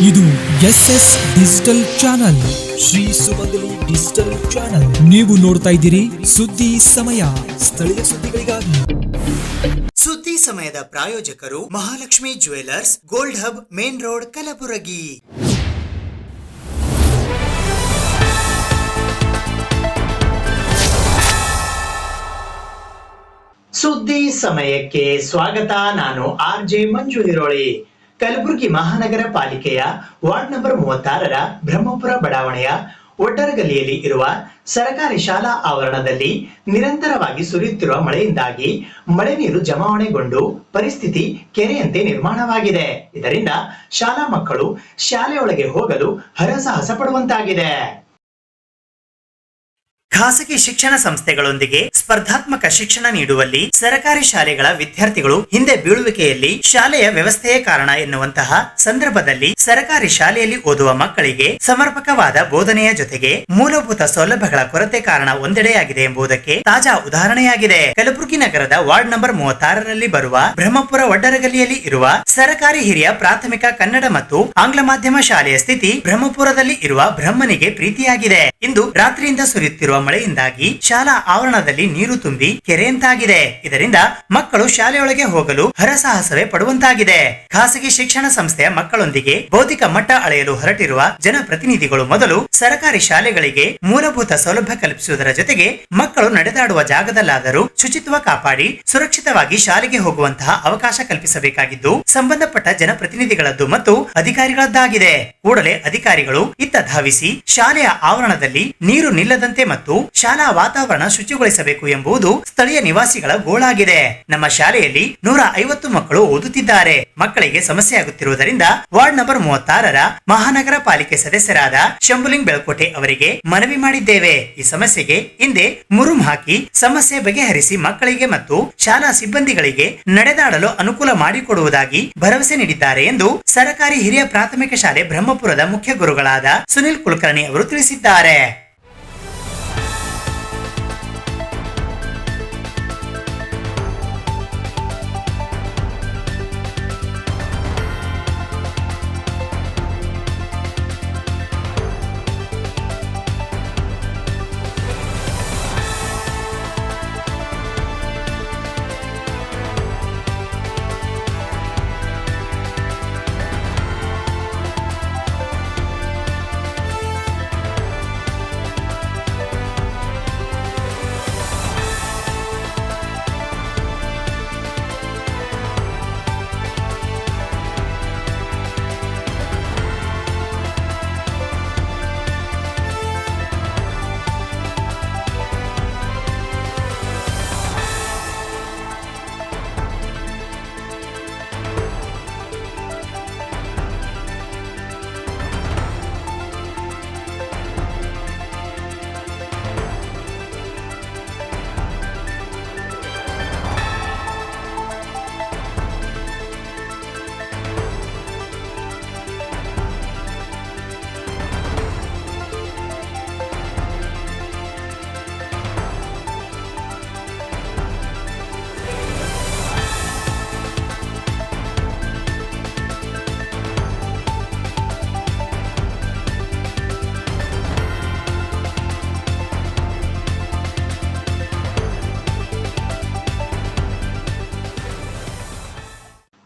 ಇದು SS digital channel, Shri ಸುಮಂಗಲಿ digital channel. ನೀವು ನೋಡ್ತಾ ಇದ್ದೀರಿ ಸುದ್ದಿ ಸಮಯ, ಸ್ಥಳೀಯ ಸುದ್ದಿಗಳಿಗಾಗಿ. ಸುದ್ದಿ ಸಮಯದ ಪ್ರಾಯೋಜಕರು Mahalakshmi jewellers, gold hub, main road, Kalaburagi. ಸುದ್ದಿ ಸಮಯಕ್ಕೆ ಸ್ವಾಗತ. ನಾನು RJ ಮಂಜು ಹಿರೋಳಿ. ಕಲಬುರಗಿ ಮಹಾನಗರ ಪಾಲಿಕೆಯ ವಾರ್ಡ್ ನಂಬರ್ 36ರ ಬ್ರಹ್ಮಪುರ ಬಡಾವಣೆಯ ಒಡ್ಡರಗಲ್ಲಿಯಲ್ಲಿ ಇರುವ ಸರ್ಕಾರಿ ಶಾಲಾ ಆವರಣದಲ್ಲಿ ನಿರಂತರವಾಗಿ ಸುರಿಯುತ್ತಿರುವ ಮಳೆಯಿಂದಾಗಿ ಮಳೆ ನೀರು ಜಮಾವಣೆಗೊಂಡು ಪರಿಸ್ಥಿತಿ ಕೆರೆಯಂತೆ ನಿರ್ಮಾಣವಾಗಿದೆ. ಇದರಿಂದ ಶಾಲಾ ಮಕ್ಕಳು ಶಾಲೆಯೊಳಗೆ ಹೋಗಲು ಹರಸಾಹಸ ಪಡುವಂತಾಗಿದೆ. ಖಾಸಗಿ ಶಿಕ್ಷಣ ಸಂಸ್ಥೆಗಳೊಂದಿಗೆ ಸ್ಪರ್ಧಾತ್ಮಕ ಶಿಕ್ಷಣ ನೀಡುವಲ್ಲಿ ಸರ್ಕಾರಿ ಶಾಲೆಗಳ ವಿದ್ಯಾರ್ಥಿಗಳು ಹಿಂದೆ ಬೀಳುವಿಕೆಯಲ್ಲಿ ಶಾಲೆಯ ವ್ಯವಸ್ಥೆಯೇ ಕಾರಣ ಎನ್ನುವಂತಹ ಸಂದರ್ಭದಲ್ಲಿ ಸರ್ಕಾರಿ ಶಾಲೆಯಲ್ಲಿ ಓದುವ ಮಕ್ಕಳಿಗೆ ಸಮರ್ಪಕವಾದ ಬೋಧನೆಯ ಜೊತೆಗೆ ಮೂಲಭೂತ ಸೌಲಭ್ಯಗಳ ಕೊರತೆ ಕಾರಣ ಒಂದೆಡೆಯಾಗಿದೆ ಎಂಬುದಕ್ಕೆ ತಾಜಾ ಉದಾಹರಣೆಯಾಗಿದೆ. ಕಲಬುರಗಿ ನಗರದ ವಾರ್ಡ್ ನಂಬರ್ 36ರಲ್ಲಿ ಬರುವ ಬ್ರಹ್ಮಪುರ ಒಡ್ಡರಗಲ್ಲಿಯಲ್ಲಿ ಇರುವ ಸರ್ಕಾರಿ ಹಿರಿಯ ಪ್ರಾಥಮಿಕ ಕನ್ನಡ ಮತ್ತು ಆಂಗ್ಲ ಮಾಧ್ಯಮ ಶಾಲೆಯ ಸ್ಥಿತಿ ಬ್ರಹ್ಮಪುರದಲ್ಲಿ ಇರುವ ಬ್ರಹ್ಮನಿಗೆ ಪ್ರೀತಿಯಾಗಿದೆ. ಇಂದು ರಾತ್ರಿಯಿಂದ ಸುರಿಯುತ್ತಿರುವ ಮಳೆಯಿಂದಾಗಿ ಶಾಲಾ ಆವರಣದಲ್ಲಿ ನೀರು ತುಂಬಿ ಕೆರೆಯಂತಾಗಿದೆ. ಇದರಿಂದ ಮಕ್ಕಳು ಶಾಲೆಯೊಳಗೆ ಹೋಗಲು ಹರಸಾಹಸವೇ ಪಡುವಂತಾಗಿದೆ. ಖಾಸಗಿ ಶಿಕ್ಷಣ ಸಂಸ್ಥೆಯ ಮಕ್ಕಳೊಂದಿಗೆ ಬೌದ್ಧಿಕ ಮಟ್ಟ ಅಳೆಯಲು ಹೊರಟಿರುವ ಜನಪ್ರತಿನಿಧಿಗಳು ಮೊದಲು ಸರ್ಕಾರಿ ಶಾಲೆಗಳಿಗೆ ಮೂಲಭೂತ ಸೌಲಭ್ಯ ಕಲ್ಪಿಸುವುದರ ಜೊತೆಗೆ ಮಕ್ಕಳು ನಡೆದಾಡುವ ಜಾಗದಲ್ಲಾದರೂ ಶುಚಿತ್ವ ಕಾಪಾಡಿ ಸುರಕ್ಷಿತವಾಗಿ ಶಾಲೆಗೆ ಹೋಗುವಂತಹ ಅವಕಾಶ ಕಲ್ಪಿಸಬೇಕಾಗಿದ್ದು ಸಂಬಂಧಪಟ್ಟ ಜನಪ್ರತಿನಿಧಿಗಳದ್ದು ಮತ್ತು ಅಧಿಕಾರಿಗಳದ್ದಾಗಿದೆ. ಕೂಡಲೇ ಅಧಿಕಾರಿಗಳು ಇತ್ತ ಧಾವಿಸಿ ಶಾಲೆಯ ಆವರಣದಲ್ಲಿ ನೀರು ನಿಲ್ಲದಂತೆ ಮತ್ತು ಶಾಲಾ ವಾತಾವರಣ ಶುಚಿಗೊಳಿಸಬೇಕು ಎಂಬುದು ಸ್ಥಳೀಯ ನಿವಾಸಿಗಳ ಗೋಳಾಗಿದೆ. ನಮ್ಮ ಶಾಲೆಯಲ್ಲಿ 150 ಮಕ್ಕಳು ಓದುತ್ತಿದ್ದಾರೆ. ಮಕ್ಕಳಿಗೆ ಸಮಸ್ಯೆ ಆಗುತ್ತಿರುವುದರಿಂದ ವಾರ್ಡ್ ನಂಬರ್ 36ರ ಮಹಾನಗರ ಪಾಲಿಕೆ ಸದಸ್ಯರಾದ ಶಂಭುಲಿಂಗ್ ಬೆಳಕೋಟೆ ಅವರಿಗೆ ಮನವಿ ಮಾಡಿದ್ದೇವೆ. ಈ ಸಮಸ್ಯೆಗೆ ಹಿಂದೆ ಮುರುಂ ಹಾಕಿ ಸಮಸ್ಯೆ ಬಗೆಹರಿಸಿ ಮಕ್ಕಳಿಗೆ ಮತ್ತು ಶಾಲಾ ಸಿಬ್ಬಂದಿಗಳಿಗೆ ನಡೆದಾಡಲು ಅನುಕೂಲ ಮಾಡಿಕೊಡುವುದಾಗಿ ಭರವಸೆ ನೀಡಿದ್ದಾರೆ ಎಂದು ಸರ್ಕಾರಿ ಹಿರಿಯ ಪ್ರಾಥಮಿಕ ಶಾಲೆ ಬ್ರಹ್ಮಪುರದ ಮುಖ್ಯ ಗುರುಗಳಾದ ಸುನಿಲ್ ಕುಲಕರ್ಣಿ ಅವರು ತಿಳಿಸಿದ್ದಾರೆ.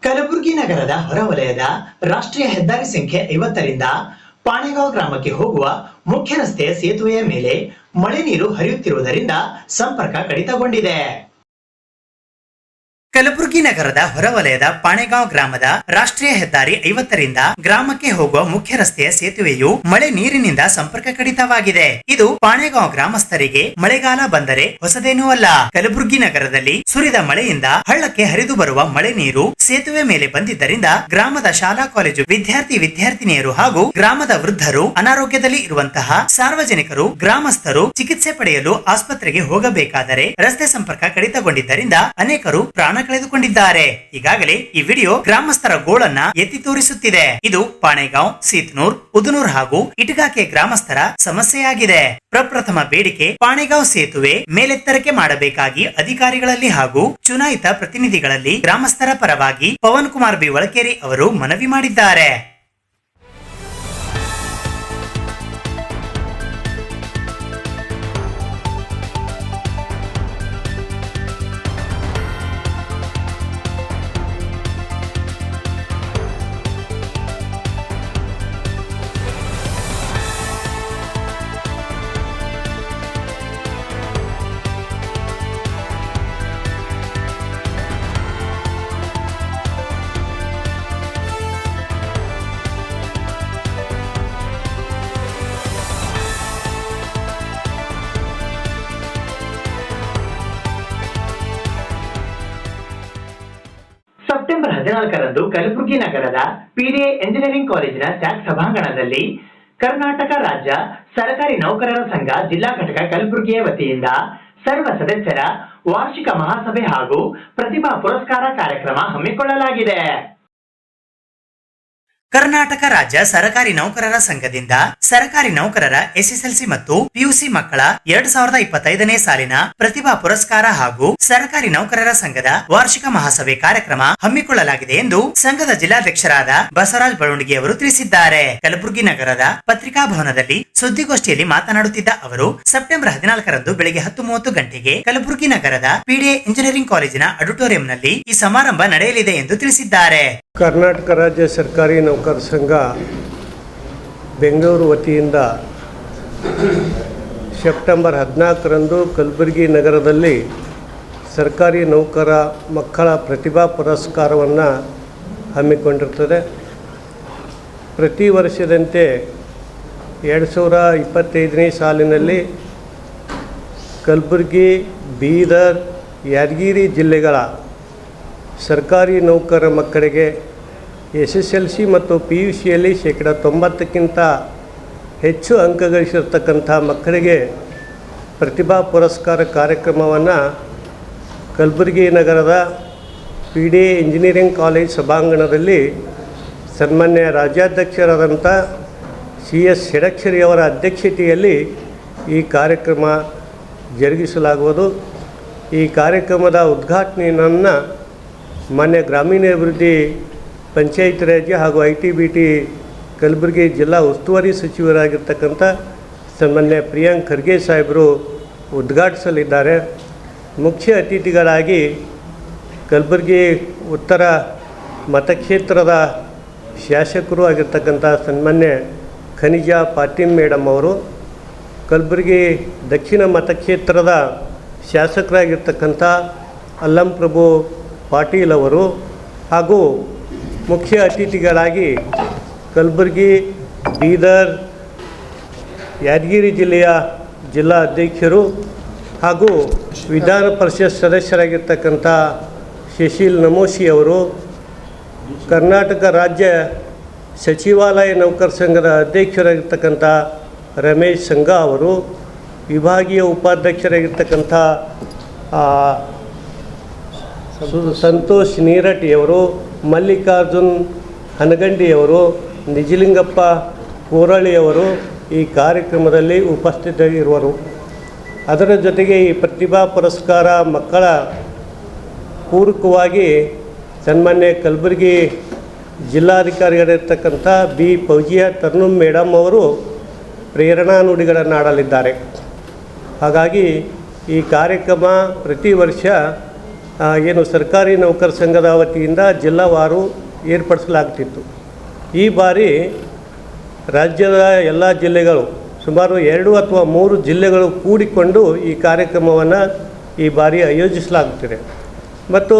ಕಲಬುರಗಿ ನಗರದ ಹೊರವಲಯದ ರಾಷ್ಟ್ರೀಯ ಹೆದ್ದಾರಿ ಸಂಖ್ಯೆ 50ರಿಂದ ಪಾಣೆಗಾಂವ್ ಗ್ರಾಮಕ್ಕೆ ಹೋಗುವ ಮುಖ್ಯ ರಸ್ತೆಯ ಸೇತುವೆಯ ಮೇಲೆ ಮಳೆ ನೀರು ಹರಿಯುತ್ತಿರುವುದರಿಂದ ಸಂಪರ್ಕ ಕಡಿತಗೊಂಡಿದೆ. ಕಲಬುರಗಿ ನಗರದ ಹೊರವಲಯದ ಪಾಣೆಗಾಂವ್ ಗ್ರಾಮದ ರಾಷ್ಟ್ರೀಯ ಹೆದ್ದಾರಿ 50ರಿಂದ ಗ್ರಾಮಕ್ಕೆ ಹೋಗುವ ಮುಖ್ಯ ರಸ್ತೆಯ ಸೇತುವೆಯು ಮಳೆ ನೀರಿನಿಂದ ಸಂಪರ್ಕ ಕಡಿತವಾಗಿದೆ. ಇದು ಪಾಣೆಗಾಂವ್ ಗ್ರಾಮಸ್ಥರಿಗೆ ಮಳೆಗಾಲ ಬಂದರೆ ಹೊಸದೇನೂ ಅಲ್ಲ. ಕಲಬುರಗಿ ನಗರದಲ್ಲಿ ಸುರಿದ ಮಳೆಯಿಂದ ಹಳ್ಳಕ್ಕೆ ಹರಿದು ಬರುವ ಮಳೆ ನೀರು ಸೇತುವೆ ಮೇಲೆ ಬಂದಿದ್ದರಿಂದ ಗ್ರಾಮದ ಶಾಲಾ ಕಾಲೇಜು ವಿದ್ಯಾರ್ಥಿನಿಯರು ಹಾಗೂ ಗ್ರಾಮದ ವೃದ್ಧರು, ಅನಾರೋಗ್ಯದಲ್ಲಿ ಇರುವಂತಹ ಸಾರ್ವಜನಿಕರು, ಗ್ರಾಮಸ್ಥರು ಚಿಕಿತ್ಸೆ ಪಡೆಯಲು ಆಸ್ಪತ್ರೆಗೆ ಹೋಗಬೇಕಾದರೆ ರಸ್ತೆ ಸಂಪರ್ಕ ಕಡಿತಗೊಂಡಿದ್ದರಿಂದ ಅನೇಕರು ಪ್ರಾಣ ಕಳೆದುಕೊಂಡಿದ್ದಾರೆ. ಈಗಾಗಲೇ ಈ ವಿಡಿಯೋ ಗ್ರಾಮಸ್ಥರ ಗೋಳನ್ನ ಎತ್ತಿ ತೋರಿಸುತ್ತಿದೆ. ಇದು ಪಾಣೆಗಾಂವ್, ಸೀತ್ನೂರ್, ಉದನೂರ್ ಹಾಗೂ ಇಟಗಾಕೆ ಗ್ರಾಮಸ್ಥರ ಸಮಸ್ಯೆಯಾಗಿದೆ. ಪ್ರಪ್ರಥಮ ಬೇಡಿಕೆ ಪಾಣೆಗಾಂವ್ ಸೇತುವೆ ಮೇಲೆತ್ತರಕ್ಕೆ ಮಾಡಬೇಕಾಗಿ ಅಧಿಕಾರಿಗಳಲ್ಲಿ ಹಾಗೂ ಚುನಾಯಿತ ಪ್ರತಿನಿಧಿಗಳಲ್ಲಿ ಗ್ರಾಮಸ್ಥರ ಪರವಾಗಿ ಪವನ್ ಕುಮಾರ್ ಬಿ ಒಳಕೇರಿ ಅವರು ಮನವಿ ಮಾಡಿದ್ದಾರೆ. 14ರಂದು ಕಲಬುರಗಿ ನಗರದ ಪಿಡಿಎ ಎಂಜಿನಿಯರಿಂಗ್ ಕಾಲೇಜಿನ ಸ್ಯಾಕ್ ಸಭಾಂಗಣದಲ್ಲಿ ಕರ್ನಾಟಕ ರಾಜ್ಯ ಸರ್ಕಾರಿ ನೌಕರರ ಸಂಘ ಜಿಲ್ಲಾ ಘಟಕ ಕಲಬುರಗಿಯ ವತಿಯಿಂದ ಸರ್ವ ಸದಸ್ಯರ ವಾರ್ಷಿಕ ಮಹಾಸಭೆ ಹಾಗೂ ಪ್ರತಿಭಾ ಪುರಸ್ಕಾರ ಕಾರ್ಯಕ್ರಮ ಹಮ್ಮಿಕೊಳ್ಳಲಾಗಿದೆ. ಕರ್ನಾಟಕ ರಾಜ್ಯ ಸರಕಾರಿ ನೌಕರರ ಸಂಘದಿಂದ ಸರಕಾರಿ ನೌಕರರ ಎಸ್ಎಸ್ಎಲ್ಸಿ ಮತ್ತು ಪಿಯುಸಿ ಮಕ್ಕಳ 2025ನೇ ಸಾಲಿನ ಪ್ರತಿಭಾ ಪುರಸ್ಕಾರ ಹಾಗೂ ಸರಕಾರಿ ನೌಕರರ ಸಂಘದ ವಾರ್ಷಿಕ ಮಹಾಸಭೆ ಕಾರ್ಯಕ್ರಮ ಹಮ್ಮಿಕೊಳ್ಳಲಾಗಿದೆ ಎಂದು ಸಂಘದ ಜಿಲ್ಲಾಧ್ಯಕ್ಷರಾದ ಬಸವರಾಜ್ ಬಳುಂಡಗಿ ಅವರು ತಿಳಿಸಿದ್ದಾರೆ. ಕಲಬುರಗಿ ನಗರದ ಪತ್ರಿಕಾ ಭವನದಲ್ಲಿ ಸುದ್ದಿಗೋಷ್ಠಿಯಲ್ಲಿ ಮಾತನಾಡುತ್ತಿದ್ದ ಅವರು ಸೆಪ್ಟೆಂಬರ್ 14ರಂದು ಬೆಳಗ್ಗೆ 10:30 ಗಂಟೆಗೆ ಕಲಬುರಗಿ ನಗರದ ಪಿಡಿಎ ಇಂಜಿನಿಯರಿಂಗ್ ಕಾಲೇಜಿನ ಆಡಿಟೋರಿಯಂನಲ್ಲಿ ಈ ಸಮಾರಂಭ ನಡೆಯಲಿದೆ ಎಂದು ತಿಳಿಸಿದ್ದಾರೆ. ಕರ್ನಾಟಕ ರಾಜ್ಯ ಸರ್ಕಾರಿ ನೌಕರ ಸಂಘ ಬೆಂಗಳೂರು ವತಿಯಿಂದ ಸೆಪ್ಟೆಂಬರ್ 14ರಂದು ಕಲಬುರಗಿ ನಗರದಲ್ಲಿ ಸರ್ಕಾರಿ ನೌಕರ ಮಕ್ಕಳ ಪ್ರತಿಭಾ ಪುರಸ್ಕಾರವನ್ನು ಹಮ್ಮಿಕೊಂಡಿರ್ತದೆ. ಪ್ರತಿ ವರ್ಷದಂತೆ 2025ನೇ ಸಾಲಿನಲ್ಲಿ ಕಲಬುರಗಿ, ಬೀದರ್, ಯಾದಗಿರಿ ಜಿಲ್ಲೆಗಳ ಸರ್ಕಾರಿ ನೌಕರ ಮಕ್ಕಳಿಗೆ SSLC ಮತ್ತು PUCಯಲ್ಲಿ 90%ಕ್ಕಿಂತ ಹೆಚ್ಚು ಅಂಕ ಗಳಿಸಿರ್ತಕ್ಕಂಥ ಮಕ್ಕಳಿಗೆ ಪ್ರತಿಭಾ ಪುರಸ್ಕಾರ ಕಾರ್ಯಕ್ರಮವನ್ನು ಕಲಬುರಗಿ ನಗರದ PDA ಇಂಜಿನಿಯರಿಂಗ್ ಕಾಲೇಜ್ ಸಭಾಂಗಣದಲ್ಲಿ ಸನ್ಮಾನ್ಯ ರಾಜ್ಯಾಧ್ಯಕ್ಷರಾದಂಥ CS ಷಡಕ್ಷರಿಯವರ ಅಧ್ಯಕ್ಷತೆಯಲ್ಲಿ ಈ ಕಾರ್ಯಕ್ರಮ ಜರುಗಿಸಲಾಗುವುದು. ಈ ಕಾರ್ಯಕ್ರಮದ ಉದ್ಘಾಟನೆಯನ್ನು ಮಾನ್ಯ ಗ್ರಾಮೀಣಾಭಿವೃದ್ಧಿ ಪಂಚಾಯತ್ ರಾಜ್ ಹಾಗೂ ITBT ಕಲಬುರಗಿ ಜಿಲ್ಲಾ ಉಸ್ತುವಾರಿ ಸಚಿವರಾಗಿರ್ತಕ್ಕಂಥ ಸನ್ಮಾನ್ಯ ಪ್ರಿಯಾಂಕ್ ಖರ್ಗೆ ಸಾಹೇಬರು ಉದ್ಘಾಟಿಸಲಿದ್ದಾರೆ. ಮುಖ್ಯ ಅತಿಥಿಗಳಾಗಿ ಕಲಬುರಗಿ ಉತ್ತರ ಮತಕ್ಷೇತ್ರದ ಶಾಸಕರು ಆಗಿರ್ತಕ್ಕಂಥ ಸನ್ಮಾನ್ಯ ಖನಿಜಾ ಪಾಟೀಲ್ ಮೇಡಮ್ ಅವರು, ಕಲಬುರಗಿ ದಕ್ಷಿಣ ಮತಕ್ಷೇತ್ರದ ಶಾಸಕರಾಗಿರ್ತಕ್ಕಂಥ ಅಲ್ಲಂ ಪ್ರಭು ಪಾಟೀಲ್ ಅವರು ಹಾಗೂ ಮುಖ್ಯ ಅತಿಥಿಗಳಾಗಿ ಕಲಬುರಗಿ, ಬೀದರ್, ಯಾದಗಿರಿ ಜಿಲ್ಲೆಯ ಜಿಲ್ಲಾ ಅಧ್ಯಕ್ಷರು ಹಾಗೂ ವಿಧಾನ ಪರಿಷತ್ ಸದಸ್ಯರಾಗಿರ್ತಕ್ಕಂಥ ಶಶೀಲ್ ನಮೋಶಿ ಅವರು, ಕರ್ನಾಟಕ ರಾಜ್ಯ ಸಚಿವಾಲಯ ನೌಕರ ಸಂಘದ ಅಧ್ಯಕ್ಷರಾಗಿರ್ತಕ್ಕಂಥ ರಮೇಶ್ ಸಂಘ ಅವರು, ವಿಭಾಗೀಯ ಉಪಾಧ್ಯಕ್ಷರಾಗಿರ್ತಕ್ಕಂಥ ಸಂತೋಷ್ ನೀರಟಿಯವರು, ಮಲ್ಲಿಕಾರ್ಜುನ್ ಹನಗಂಡಿಯವರು, ನಿಜಲಿಂಗಪ್ಪ ಕೋರಳಿಯವರು ಈ ಕಾರ್ಯಕ್ರಮದಲ್ಲಿ ಉಪಸ್ಥಿತರಿರುವರು. ಅದರ ಜೊತೆಗೆ ಈ ಪ್ರತಿಭಾ ಪುರಸ್ಕಾರ ಮಕ್ಕಳ ಪೂರಕವಾಗಿ ಸನ್ಮಾನ್ಯ ಕಲಬುರಗಿ ಜಿಲ್ಲಾಧಿಕಾರಿಗಳಿರ್ತಕ್ಕಂಥ ಬಿ ಫೌಜಿಯಾ ತರ್ನುಮ್ ಮೇಡಮ್ ಅವರು ಪ್ರೇರಣಾ ನುಡಿಗಳನ್ನು ಆಡಲಿದ್ದಾರೆ. ಹಾಗಾಗಿ ಈ ಕಾರ್ಯಕ್ರಮ ಪ್ರತಿ ವರ್ಷ ಏನು ಸರ್ಕಾರಿ ನೌಕರ ಸಂಘದ ವತಿಯಿಂದ ಜಿಲ್ಲಾವಾರು ಏರ್ಪಡಿಸಲಾಗ್ತಿತ್ತು. ಈ ಬಾರಿ ರಾಜ್ಯದ ಎಲ್ಲ ಜಿಲ್ಲೆಗಳು ಸುಮಾರು 2 ಅಥವಾ 3 ಜಿಲ್ಲೆಗಳು ಕೂಡಿಕೊಂಡು ಈ ಕಾರ್ಯಕ್ರಮವನ್ನು ಈ ಬಾರಿ ಆಯೋಜಿಸಲಾಗುತ್ತಿದೆ. ಮತ್ತು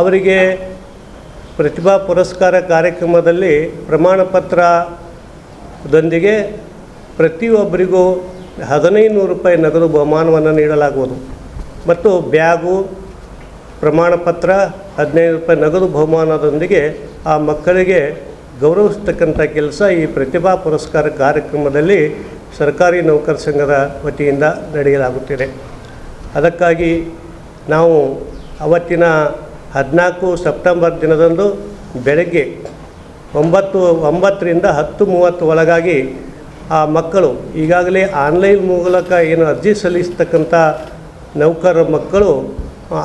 ಅವರಿಗೆ ಪ್ರತಿಭಾ ಪುರಸ್ಕಾರ ಕಾರ್ಯಕ್ರಮದಲ್ಲಿ ಪ್ರಮಾಣ ಪತ್ರದೊಂದಿಗೆ ಪ್ರತಿಯೊಬ್ಬರಿಗೂ 1500 ರೂಪಾಯಿ ನಗದು ಬಹುಮಾನವನ್ನು ನೀಡಲಾಗುವುದು ಮತ್ತು ಬ್ಯಾಗು, ಪ್ರಮಾಣ ಪತ್ರ, 15 ರೂಪಾಯಿ ನಗದು ಬಹುಮಾನದೊಂದಿಗೆ ಆ ಮಕ್ಕಳಿಗೆ ಗೌರವಿಸ್ತಕ್ಕಂಥ ಕೆಲಸ ಈ ಪ್ರತಿಭಾ ಪುರಸ್ಕಾರ ಕಾರ್ಯಕ್ರಮದಲ್ಲಿ ಸರ್ಕಾರಿ ನೌಕರ ಸಂಘದ ವತಿಯಿಂದ ನಡೆಯಲಾಗುತ್ತಿದೆ. ಅದಕ್ಕಾಗಿ ನಾವು ಅವತ್ತಿನ 14 ಸೆಪ್ಟೆಂಬರ್ ದಿನದಂದು ಬೆಳಗ್ಗೆ 9ರಿಂದ 10:30 ಒಳಗಾಗಿ ಆ ಮಕ್ಕಳು ಈಗಾಗಲೇ ಆನ್ಲೈನ್ ಮೂಲಕ ಏನು ಅರ್ಜಿ ಸಲ್ಲಿಸ್ತಕ್ಕಂಥ ನೌಕರರ ಮಕ್ಕಳು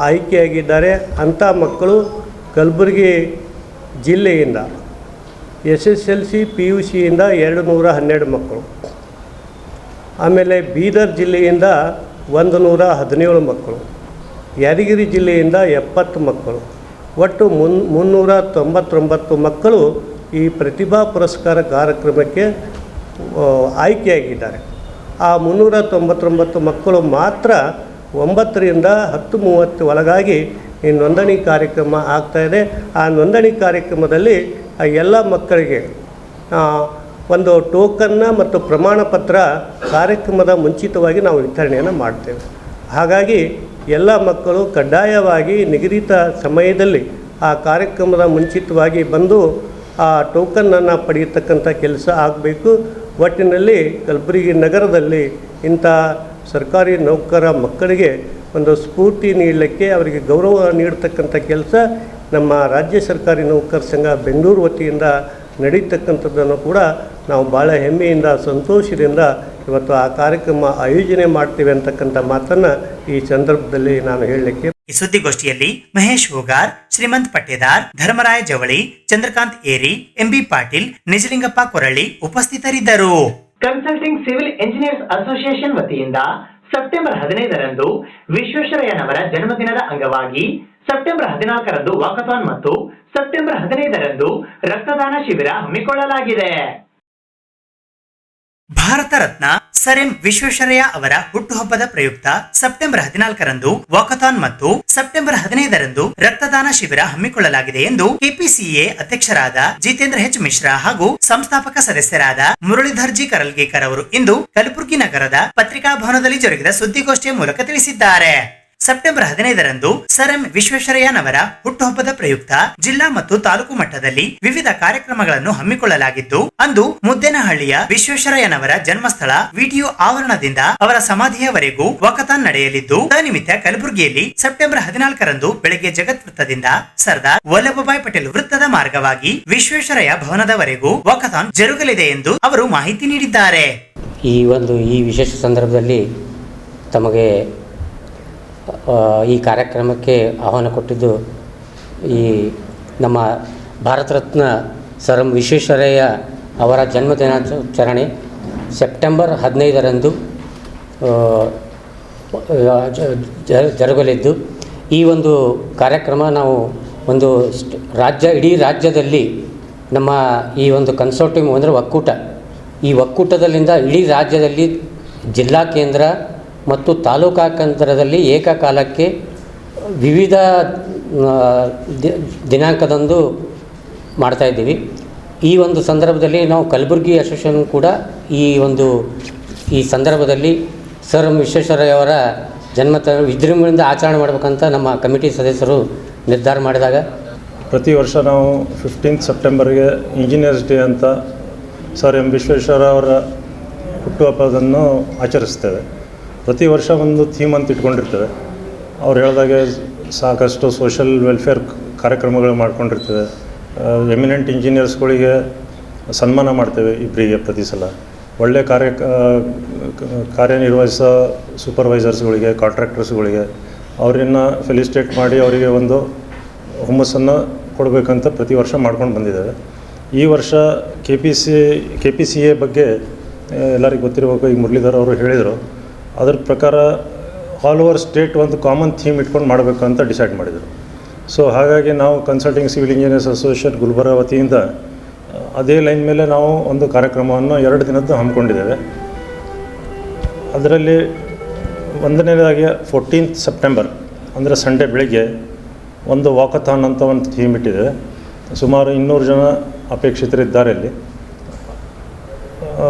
ಆಯ್ಕೆಯಾಗಿದ್ದಾರೆ. ಅಂಥ ಮಕ್ಕಳು ಕಲಬುರಗಿ ಜಿಲ್ಲೆಯಿಂದ SSLC PUCಯಿಂದ 212 ಮಕ್ಕಳು, ಆಮೇಲೆ ಬೀದರ್ ಜಿಲ್ಲೆಯಿಂದ 117 ಮಕ್ಕಳು, ಯಾದಗಿರಿ ಜಿಲ್ಲೆಯಿಂದ 70 ಮಕ್ಕಳು, ಒಟ್ಟು 399 ಮಕ್ಕಳು ಈ ಪ್ರತಿಭಾ ಪುರಸ್ಕಾರ ಕಾರ್ಯಕ್ರಮಕ್ಕೆ ಆಯ್ಕೆಯಾಗಿದ್ದಾರೆ. ಆ 399 ಮಕ್ಕಳು ಮಾತ್ರ 9ರಿಂದ 10:30 ಒಳಗಾಗಿ ಈ ನೋಂದಣಿ ಕಾರ್ಯಕ್ರಮ ಆಗ್ತಾಯಿದೆ. ಆ ನೋಂದಣಿ ಕಾರ್ಯಕ್ರಮದಲ್ಲಿ ಎಲ್ಲ ಮಕ್ಕಳಿಗೆ ಒಂದು ಟೋಕನ್ನ ಮತ್ತು ಪ್ರಮಾಣ ಪತ್ರ ಕಾರ್ಯಕ್ರಮದ ಮುಂಚಿತವಾಗಿ ನಾವು ವಿತರಣೆಯನ್ನು ಮಾಡ್ತೇವೆ. ಹಾಗಾಗಿ ಎಲ್ಲ ಮಕ್ಕಳು ಕಡ್ಡಾಯವಾಗಿ ನಿಗದಿತ ಸಮಯದಲ್ಲಿ ಆ ಕಾರ್ಯಕ್ರಮದ ಮುಂಚಿತವಾಗಿ ಬಂದು ಆ ಟೋಕನ್ನನ್ನು ಪಡೆಯತಕ್ಕಂಥ ಕೆಲಸ ಆಗಬೇಕು. ಒಟ್ಟಿನಲ್ಲಿ ಕಲಬುರಗಿ ನಗರದಲ್ಲಿ ಇಂಥ ಸರ್ಕಾರಿ ನೌಕರ ಮಕ್ಕಳಿಗೆ ಒಂದು ಸ್ಫೂರ್ತಿ ನೀಡಲಿಕ್ಕೆ ಅವರಿಗೆ ಗೌರವ ನೀಡತಕ್ಕಂಥ ಕೆಲಸ ನಮ್ಮ ರಾಜ್ಯ ಸರ್ಕಾರಿ ನೌಕರ ಸಂಘ ಬೆಂಗಳೂರು ವತಿಯಿಂದ ನಡೀತಕ್ಕಂಥದ್ದನ್ನು ಕೂಡ ನಾವು ಭಾಳ ಹೆಮ್ಮೆಯಿಂದ ಸಂತೋಷದಿಂದ ಇವತ್ತು ಆ ಕಾರ್ಯಕ್ರಮ ಆಯೋಜನೆ ಮಾಡ್ತೀವಿ ಅಂತಕ್ಕಂಥ ಮಾತನ್ನು ಈ ಸಂದರ್ಭದಲ್ಲಿ ನಾನು ಹೇಳಲಿಕ್ಕೆ. ಈ ಸುದ್ದಿಗೋಷ್ಠಿಯಲ್ಲಿ ಮಹೇಶ್ ಹೂಗಾರ್, ಶ್ರೀಮಂತ್ ಪಟ್ಟೇದಾರ್, ಧರ್ಮರಾಯ ಜವಳಿ, ಚಂದ್ರಕಾಂತ್ ಏರಿ, ಎಂಬಿ ಪಾಟೀಲ್, ನಿಜಲಿಂಗಪ್ಪ ಕೊರಳ್ಳಿ ಉಪಸ್ಥಿತರಿದ್ದರು. ಕನ್ಸಲ್ಟಿಂಗ್ ಸಿವಿಲ್ ಇಂಜಿನಿಯರ್ಸ್ ಅಸೋಸಿಯೇಷನ್ ವತಿಯಿಂದ ಸೆಪ್ಟೆಂಬರ್ 15ರಂದು ವಿಶ್ವೇಶ್ವರಯ್ಯನವರ ಜನ್ಮದಿನದ ಅಂಗವಾಗಿ ಸೆಪ್ಟೆಂಬರ್ 14ರಂದು ವಾಕಥಾನ್ ಮತ್ತು ಸೆಪ್ಟೆಂಬರ್ 15ರಂದು ರಕ್ತದಾನ ಶಿಬಿರ ಹಮ್ಮಿಕೊಳ್ಳಲಾಗಿದೆ. ಭಾರತ ರತ್ನ ಸರ್ ಎಂ ವಿಶ್ವೇಶ್ವರಯ್ಯ ಅವರ ಹುಟ್ಟುಹಬ್ಬದ ಪ್ರಯುಕ್ತ ಸೆಪ್ಟೆಂಬರ್ 14ರಂದು ವಾಕಥಾನ್ ಮತ್ತು ಸೆಪ್ಟೆಂಬರ್ 15ರಂದು ರಕ್ತದಾನ ಶಿಬಿರ ಹಮ್ಮಿಕೊಳ್ಳಲಾಗಿದೆ ಎಂದು ಕೆಪಿಸಿಎ ಅಧ್ಯಕ್ಷರಾದ ಜಿತೇಂದ್ರ ಎಚ್ ಮಿಶ್ರಾ ಹಾಗೂ ಸಂಸ್ಥಾಪಕ ಸದಸ್ಯರಾದ ಮುರಳೀಧರ್ ಜಿ ಕರಲ್ಗೇಕರ್ ಅವರು ಇಂದು ಕಲಬುರಗಿ ನಗರದ ಪತ್ರಿಕಾ ಭವನದಲ್ಲಿ ಜರುಗಿದ ಸುದ್ದಿಗೋಷ್ಠಿಯ ಮೂಲಕ ತಿಳಿಸಿದ್ದಾರೆ. ಸೆಪ್ಟೆಂಬರ್ 15ರಂದು ಸರ್ ಎಂ ವಿಶ್ವೇಶ್ವರಯ್ಯನವರ ಹುಟ್ಟುಹಬ್ಬದ ಪ್ರಯುಕ್ತ ಜಿಲ್ಲಾ ಮತ್ತು ತಾಲೂಕು ಮಟ್ಟದಲ್ಲಿ ವಿವಿಧ ಕಾರ್ಯಕ್ರಮಗಳನ್ನು ಹಮ್ಮಿಕೊಳ್ಳಲಾಗಿದ್ದು, ಅಂದು ಮುದ್ದೇನಹಳ್ಳಿಯ ವಿಶ್ವೇಶ್ವರಯ್ಯನವರ ಜನ್ಮಸ್ಥಳ ವಿಡಿಯೋ ಆವರಣದಿಂದ ಅವರ ಸಮಾಧಿಯವರೆಗೂ ವಾಕಥಾನ್ ನಡೆಯಲಿದ್ದು, ತನ್ನಿಮಿತ್ತ ಕಲಬುರಗಿಯಲ್ಲಿ ಸೆಪ್ಟೆಂಬರ್ 14ರಂದು ಬೆಳಗ್ಗೆ ಜಗತ್ ವೃತ್ತದಿಂದ ಸರ್ದಾರ್ ವಲ್ಲಭಭಾಯ್ ಪಟೇಲ್ ವೃತ್ತದ ಮಾರ್ಗವಾಗಿ ವಿಶ್ವೇಶ್ವರಯ್ಯ ಭವನದವರೆಗೂ ವಾಕಥಾನ್ ಜರುಗಲಿದೆ ಎಂದು ಅವರು ಮಾಹಿತಿ ನೀಡಿದ್ದಾರೆ. ಈ ವಿಶೇಷ ಸಂದರ್ಭದಲ್ಲಿ ತಮಗೆ ಈ ಕಾರ್ಯಕ್ರಮಕ್ಕೆ ಆಹ್ವಾನ ಕೊಟ್ಟಿದ್ದು ಈ ನಮ್ಮ ಭಾರತ ರತ್ನ ಸರ್ ಎಂ ವಿಶ್ವೇಶ್ವರಯ್ಯ ಅವರ ಜನ್ಮದಿನಾಚರಣೆ ಸೆಪ್ಟೆಂಬರ್ 15ರಂದು ಜರುಗಲಿದ್ದು, ಈ ಒಂದು ಕಾರ್ಯಕ್ರಮ ನಾವು ಒಂದು ಇಡೀ ರಾಜ್ಯದಲ್ಲಿ ನಮ್ಮ ಈ ಒಂದು ಕನ್ಸೋರ್ಟಿಯಂ ಅಂದರೆ ಈ ಒಕ್ಕೂಟದಲ್ಲಿಂದ ಇಡೀ ರಾಜ್ಯದಲ್ಲಿ ಜಿಲ್ಲಾ ಕೇಂದ್ರ ಮತ್ತು ತಾಲೂಕಾ ಕೇಂದ್ರದಲ್ಲಿ ಏಕಕಾಲಕ್ಕೆ ವಿವಿಧ ದಿನಾಂಕದಂದು ಮಾಡ್ತಾಯಿದ್ದೀವಿ. ಈ ಒಂದು ಸಂದರ್ಭದಲ್ಲಿ ನಾವು ಕಲಬುರಗಿ ಅಸೋಸಿಯೇಷನ್ ಕೂಡ ಈ ಸಂದರ್ಭದಲ್ಲಿ ಸರ್ ಎಂ ವಿಶ್ವೇಶ್ವರಯ್ಯ ಅವರ ವಿಜೃಂಭಣೆಯಿಂದ ಆಚರಣೆ ಮಾಡಬೇಕಂತ ನಮ್ಮ ಕಮಿಟಿ ಸದಸ್ಯರು ನಿರ್ಧಾರ ಮಾಡಿದಾಗ ಪ್ರತಿ ವರ್ಷ ನಾವು 15 ಸೆಪ್ಟೆಂಬರ್ಗೆ ಇಂಜಿನಿಯರ್ಸ್ ಡೇ ಅಂತ ಸರ್ ಎಂ ವಿಶ್ವೇಶ್ವರಯ್ಯ ಅವರ ಹುಟ್ಟುಹಬ್ಬವನ್ನು ಆಚರಿಸ್ತೇವೆ. ಪ್ರತಿ ವರ್ಷ ಒಂದು ಥೀಮ್ ಅಂತ ಇಟ್ಕೊಂಡಿರ್ತೇವೆ. ಅವ್ರು ಹೇಳಿದಾಗೆ ಸಾಕಷ್ಟು ಸೋಷಲ್ ವೆಲ್ಫೇರ್ ಕಾರ್ಯಕ್ರಮಗಳು ಮಾಡ್ಕೊಂಡಿರ್ತೇವೆ. ಎಮಿನೆಂಟ್ ಇಂಜಿನಿಯರ್ಸ್ಗಳಿಗೆ ಸನ್ಮಾನ ಮಾಡ್ತೇವೆ ಇಬ್ಬರಿಗೆ ಪ್ರತಿ ಸಲ. ಒಳ್ಳೆಯ ಕಾರ್ಯನಿರ್ವಹಿಸೋ ಸೂಪರ್ವೈಸರ್ಸ್ಗಳಿಗೆ, ಕಾಂಟ್ರಾಕ್ಟರ್ಸ್ಗಳಿಗೆ ಅವರನ್ನು ಫೆಲಿಸಿಟೇಟ್ ಮಾಡಿ ಅವರಿಗೆ ಒಂದು ಹುಮ್ಮಸ್ಸನ್ನು ಕೊಡಬೇಕಂತ ಪ್ರತಿ ವರ್ಷ ಮಾಡ್ಕೊಂಡು ಬಂದಿದ್ದೇವೆ. ಈ ವರ್ಷ KPCA ಬಗ್ಗೆ ಎಲ್ಲರಿಗೂ ಗೊತ್ತಿರಬೇಕು. ಈಗ ಮುರಳೀಧರ್ ಅವರು ಹೇಳಿದರು. ಅದರ ಪ್ರಕಾರ ಆಲ್ ಓವರ್ ಸ್ಟೇಟ್ ಒಂದು ಕಾಮನ್ ಥೀಮ್ ಇಟ್ಕೊಂಡು ಮಾಡಬೇಕು ಅಂತ ಡಿಸೈಡ್ ಮಾಡಿದರು. ಸೊ ಹಾಗಾಗಿ ನಾವು consulting civil engineers association Gulbarga ವತಿಯಿಂದ ಅದೇ ಲೈನ್ ಮೇಲೆ ನಾವು ಒಂದು ಕಾರ್ಯಕ್ರಮವನ್ನು 2 ದಿನದ್ದು ಹಮ್ಮಿಕೊಂಡಿದ್ದೇವೆ. ಅದರಲ್ಲಿ ಒಂದನೇದಾಗಿ 14 ಸೆಪ್ಟೆಂಬರ್ ಅಂದರೆ ಸಂಡೇ ಬೆಳಿಗ್ಗೆ ಒಂದು ವಾಕಥಾನ್ ಅಂತ ಒಂದು ಥೀಮ್ ಇಟ್ಟಿದ್ದೇವೆ. ಸುಮಾರು 200 ಜನ ಅಪೇಕ್ಷಿತರಿದ್ದಾರೆ.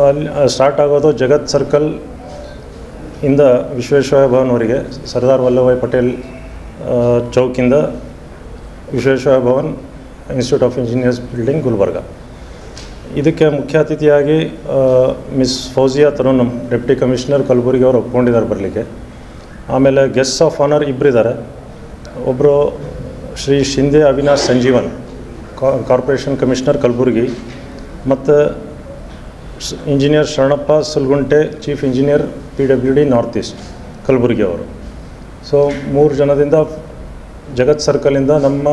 ಅಲ್ಲಿ ಸ್ಟಾರ್ಟ್ ಆಗೋದು ಜಗತ್ ಸರ್ಕಲ್ ಇಂದ ವಿಶ್ವೇಶ್ವರಯ್ಯ ಭವನ್ವರೆಗೆ, ಸರ್ದಾರ್ ವಲ್ಲಭಭಾಯ್ ಪಟೇಲ್ ಚೌಕಿಂದ Visvesvaraya Bhavan institute of engineers building Gulbarga. ಇದಕ್ಕೆ ಮುಖ್ಯ ಅತಿಥಿಯಾಗಿ miss Fouziya Tarannum deputy commissioner Kalaburagi ಅವರು ಒಪ್ಕೊಂಡಿದ್ದಾರೆ ಬರಲಿಕ್ಕೆ. ಆಮೇಲೆ ಗೆಸ್ಟ್ ಆಫ್ ಆನರ್ ಇಬ್ಬರಿದ್ದಾರೆ. ಒಬ್ಬರು ಶ್ರೀ ಶಿಂದೆ ಅವಿನಾಶ್ ಸಂಜೀವನ್ ಕಾರ್ಪೊರೇಷನ್ ಕಮಿಷನರ್ ಕಲಬುರಗಿ, ಮತ್ತು engineer Sharanappa Sulgunte chief engineer PWD north east Kalaburagi ಅವರು. ಸೊ 3 ಜನದಿಂದ ಜಗತ್ ಸರ್ಕಲಿಂದ ನಮ್ಮ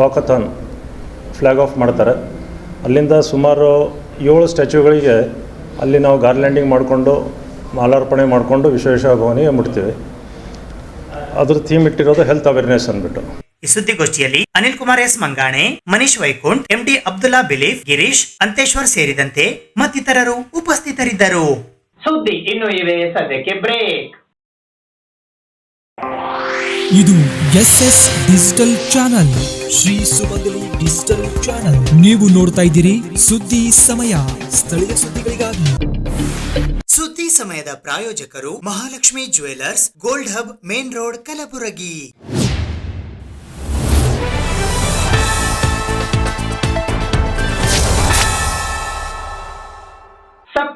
ವಾಕಥಾನ್ ಫ್ಲ್ಯಾಗ್ ಆಫ್ ಮಾಡ್ತಾರೆ. ಅಲ್ಲಿಂದ ಸುಮಾರು 7 ಸ್ಟ್ಯಾಚ್ಯೂಗಳಿಗೆ ಅಲ್ಲಿ ನಾವು ಗಾರ್ಲ್ಯಾಂಡಿಂಗ್ ಮಾಡಿಕೊಂಡು ಮಾಲಾರ್ಪಣೆ ಮಾಡಿಕೊಂಡು ವಿಶ್ವೇಶ್ವರಯ್ಯ ಭವನಿಗೆ ಮುಟ್ತೀವಿ. ಅದ್ರ ಥೀಮ್ ಇಟ್ಟಿರೋದು ಹೆಲ್ತ್ ಅವೇರ್ನೆಸ್ ಅಂದ್ಬಿಟ್ಟು. ಈ ಸುದ್ದಿಗೋಷ್ಠಿಯಲ್ಲಿ ಅನಿಲ್ ಕುಮಾರ್ ಎಸ್ ಮಂಗಾಣೆ, ಮನೀಶ್ ವೈಕುಂಠ್, MD ಅಬ್ದುಲ್ಲಾ ಬಿಲೀಫ್, ಗಿರೀಶ್ ಅಂತೇಶ್ವರ್ ಸೇರಿದಂತೆ ಮತ್ತಿತರರು ಉಪಸ್ಥಿತರಿದ್ದರು. ಸುದ್ದಿ ಇನ್ನು ಇವೆ, ಸದ್ಯಕ್ಕೆ ಬ್ರೇಕ್. ಇದು SS ಡಿಜಿಟಲ್ ಚಾನಲ್, ಶ್ರೀ ಸುಮಂಗಲಿ ಡಿಜಿಟಲ್ ಚಾನಲ್. ನೀವು ನೋಡ್ತಾ ಇದ್ದೀರಿ ಸುದ್ದಿ ಸಮಯ, ಸ್ಥಳೀಯ ಸುದ್ದಿಗಳಿಗಾಗಿ. ಸುದ್ದಿ ಸಮಯದ ಪ್ರಾಯೋಜಕರು Mahalakshmi jewellers, gold hub, main road, Kalaburagi.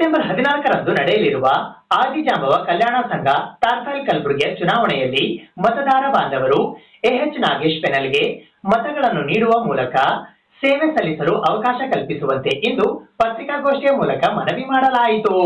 September 14ರಂದು ನಡೆಯಲಿರುವ ಆದಿಜಾಂಬವ ಕಲ್ಯಾಣ ಸಂಘ ತಾರ್ಫೈಲ್ ಕಲಬುರಗಿಯ ಚುನಾವಣೆಯಲ್ಲಿ ಮತದಾರ ಬಾಂಧವರು ಎಎಚ್ ನಾಗೇಶ್ ಪೆನಲ್ಗೆ ಮತಗಳನ್ನು ನೀಡುವ ಮೂಲಕ ಸೇವೆ ಸಲ್ಲಿಸಲು ಅವಕಾಶ ಕಲ್ಪಿಸುವಂತೆ ಇಂದು ಪತ್ರಿಕಾಗೋಷ್ಠಿಯ ಮೂಲಕ ಮನವಿ ಮಾಡಲಾಯಿತು.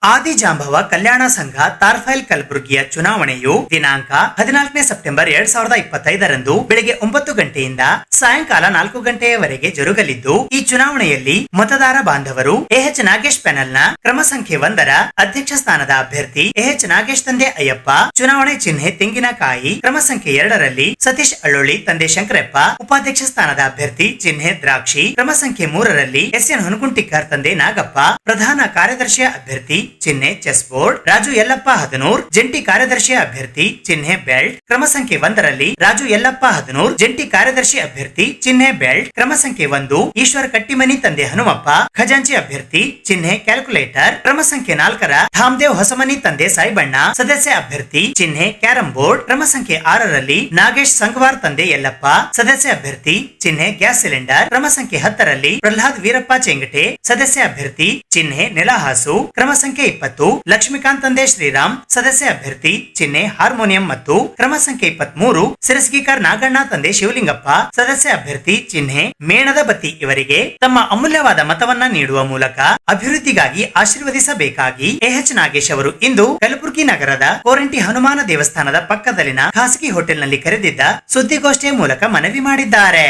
ಆದಿಜಾಂಬವ ಕಲ್ಯಾಣ ಸಂಘ ತಾರ್ಫೈಲ್ ಕಲಬುರಗಿಯ ಚುನಾವಣೆಯು ದಿನಾಂಕ 14ನೇ ಸೆಪ್ಟೆಂಬರ್ 2025ರಂದು ಬೆಳಗ್ಗೆ 9 ಗಂಟೆಯಿಂದ ಸಾಯಂಕಾಲ 4 ಗಂಟೆಯವರೆಗೆ ಜರುಗಲಿದ್ದು, ಈ ಚುನಾವಣೆಯಲ್ಲಿ ಮತದಾರ ಬಾಂಧವರು ಎಎಚ್ ನಾಗೇಶ್ ಪ್ಯಾನೆಲ್ನ ಕ್ರಮ ಸಂಖ್ಯೆ 1ರ ಅಧ್ಯಕ್ಷ ಸ್ಥಾನದ ಅಭ್ಯರ್ಥಿ ಎಎಚ್ ನಾಗೇಶ್ ತಂದೆ ಅಯ್ಯಪ್ಪ, ಚುನಾವಣೆ ಚಿಹ್ನೆ ತೆಂಗಿನಕಾಯಿ, ಕ್ರಮ ಸಂಖ್ಯೆ 2ರಲ್ಲಿ ಸತೀಶ್ ಅಳ್ಳೊಳ್ಳಿ ತಂದೆ ಶಂಕರಪ್ಪ, ಉಪಾಧ್ಯಕ್ಷ ಸ್ಥಾನದ ಅಭ್ಯರ್ಥಿ ಚಿಹ್ನೆ ದ್ರಾಕ್ಷಿ, ಕ್ರಮ ಸಂಖ್ಯೆ 3ರಲ್ಲಿ ಎಸ್ಎನ್ ಹೊನಗುಂಟಿಕರ್ ತಂದೆ ನಾಗಪ್ಪ, ಪ್ರಧಾನ ಕಾರ್ಯದರ್ಶಿಯ ಅಭ್ಯರ್ಥಿ ಚಿಹ್ನೆ ಚೆಸ್ ಬೋರ್ಡ್ ರಾಜು ಯಲ್ಲಪ್ಪ ಹದನೂರ್, ಜಂಟಿ ಕಾರ್ಯದರ್ಶಿಯ ಅಭ್ಯರ್ಥಿ ಚಿಹ್ನೆ ಬೆಲ್ಟ್, ಕ್ರಮ ಸಂಖ್ಯೆ 1ರಲ್ಲಿ ರಾಜು ಯಲ್ಲಪ್ಪ ಹದನೂರ್, ಜಂಟಿ ಕಾರ್ಯದರ್ಶಿ ಅಭ್ಯರ್ಥಿ ಚಿಹ್ನೆ ಬೆಲ್ಟ್, ಕ್ರಮ ಸಂಖ್ಯೆ 1 ಈಶ್ವರ್ ಕಟ್ಟಿಮನಿ ತಂದೆ ಹನುಮಪ್ಪ, ಖಜಾಂಚಿ ಅಭ್ಯರ್ಥಿ ಚಿಹ್ನೆ ಕ್ಯಾಲ್ಕುಲೇಟರ್, ಕ್ರಮ ಸಂಖ್ಯೆ 4ರ ಧಾಮದೇವ್ ಹೊಸಮನಿ ತಂದೆ ಸಾಯಿಬಣ್ಣ, ಸದಸ್ಯ ಅಭ್ಯರ್ಥಿ ಚಿಹ್ನೆ ಕ್ಯಾರಂ ಬೋರ್ಡ್, ಕ್ರಮ ಸಂಖ್ಯೆ 6ರಲ್ಲಿ ನಾಗೇಶ್ ಸಂಗವಾರ್ ತಂದೆ ಯಲ್ಲಪ್ಪ, ಸದಸ್ಯ ಅಭ್ಯರ್ಥಿ ಚಿಹ್ನೆ ಗ್ಯಾಸ್ ಸಿಲಿಂಡರ್, ಕ್ರಮ ಸಂಖ್ಯೆ 10ರಲ್ಲಿ ಪ್ರಹ್ಲಾದ್ ವೀರಪ್ಪ ಚೆಂಗಟೆ, ಸದಸ್ಯ ಅಭ್ಯರ್ಥಿ ಚಿಹ್ನೆ ನೆಲಹಾಸು, ಕ್ರಮ ಸಂಖ್ಯೆ 20 ಲಕ್ಷ್ಮೀಕಾಂತ್ ತಂದೆ ಶ್ರೀರಾಮ್, ಸದಸ್ಯ ಅಭ್ಯರ್ಥಿ ಚಿಹ್ನೆ ಹಾರ್ಮೋನಿಯಂ ಮತ್ತು ಕ್ರಮ ಸಂಖ್ಯೆ 23 ಸಿರಸ್ಗೀಕರ್ ನಾಗಣ್ಣ ತಂದೆ ಶಿವಲಿಂಗಪ್ಪ, ಸದಸ್ಯ ಅಭ್ಯರ್ಥಿ ಚಿಹ್ನೆ ಮೇಣದ ಬತ್ತಿ ಇವರಿಗೆ ತಮ್ಮ ಅಮೂಲ್ಯವಾದ ಮತವನ್ನ ನೀಡುವ ಮೂಲಕ ಅಭಿವೃದ್ಧಿಗಾಗಿ ಆಶೀರ್ವದಿಸಬೇಕಾಗಿ ಎಎಚ್ ನಾಗೇಶ್ ಅವರು ಇಂದು ಕಲಬುರಗಿ ನಗರದ ಕೋರಂಟಿ ಹನುಮಾನ ದೇವಸ್ಥಾನದ ಪಕ್ಕದಲ್ಲಿನ ಖಾಸಗಿ ಹೋಟೆಲ್ನಲ್ಲಿ ಕರೆದಿದ್ದ ಸುದ್ದಿಗೋಷ್ಠಿಯ ಮೂಲಕ ಮನವಿ ಮಾಡಿದ್ದಾರೆ.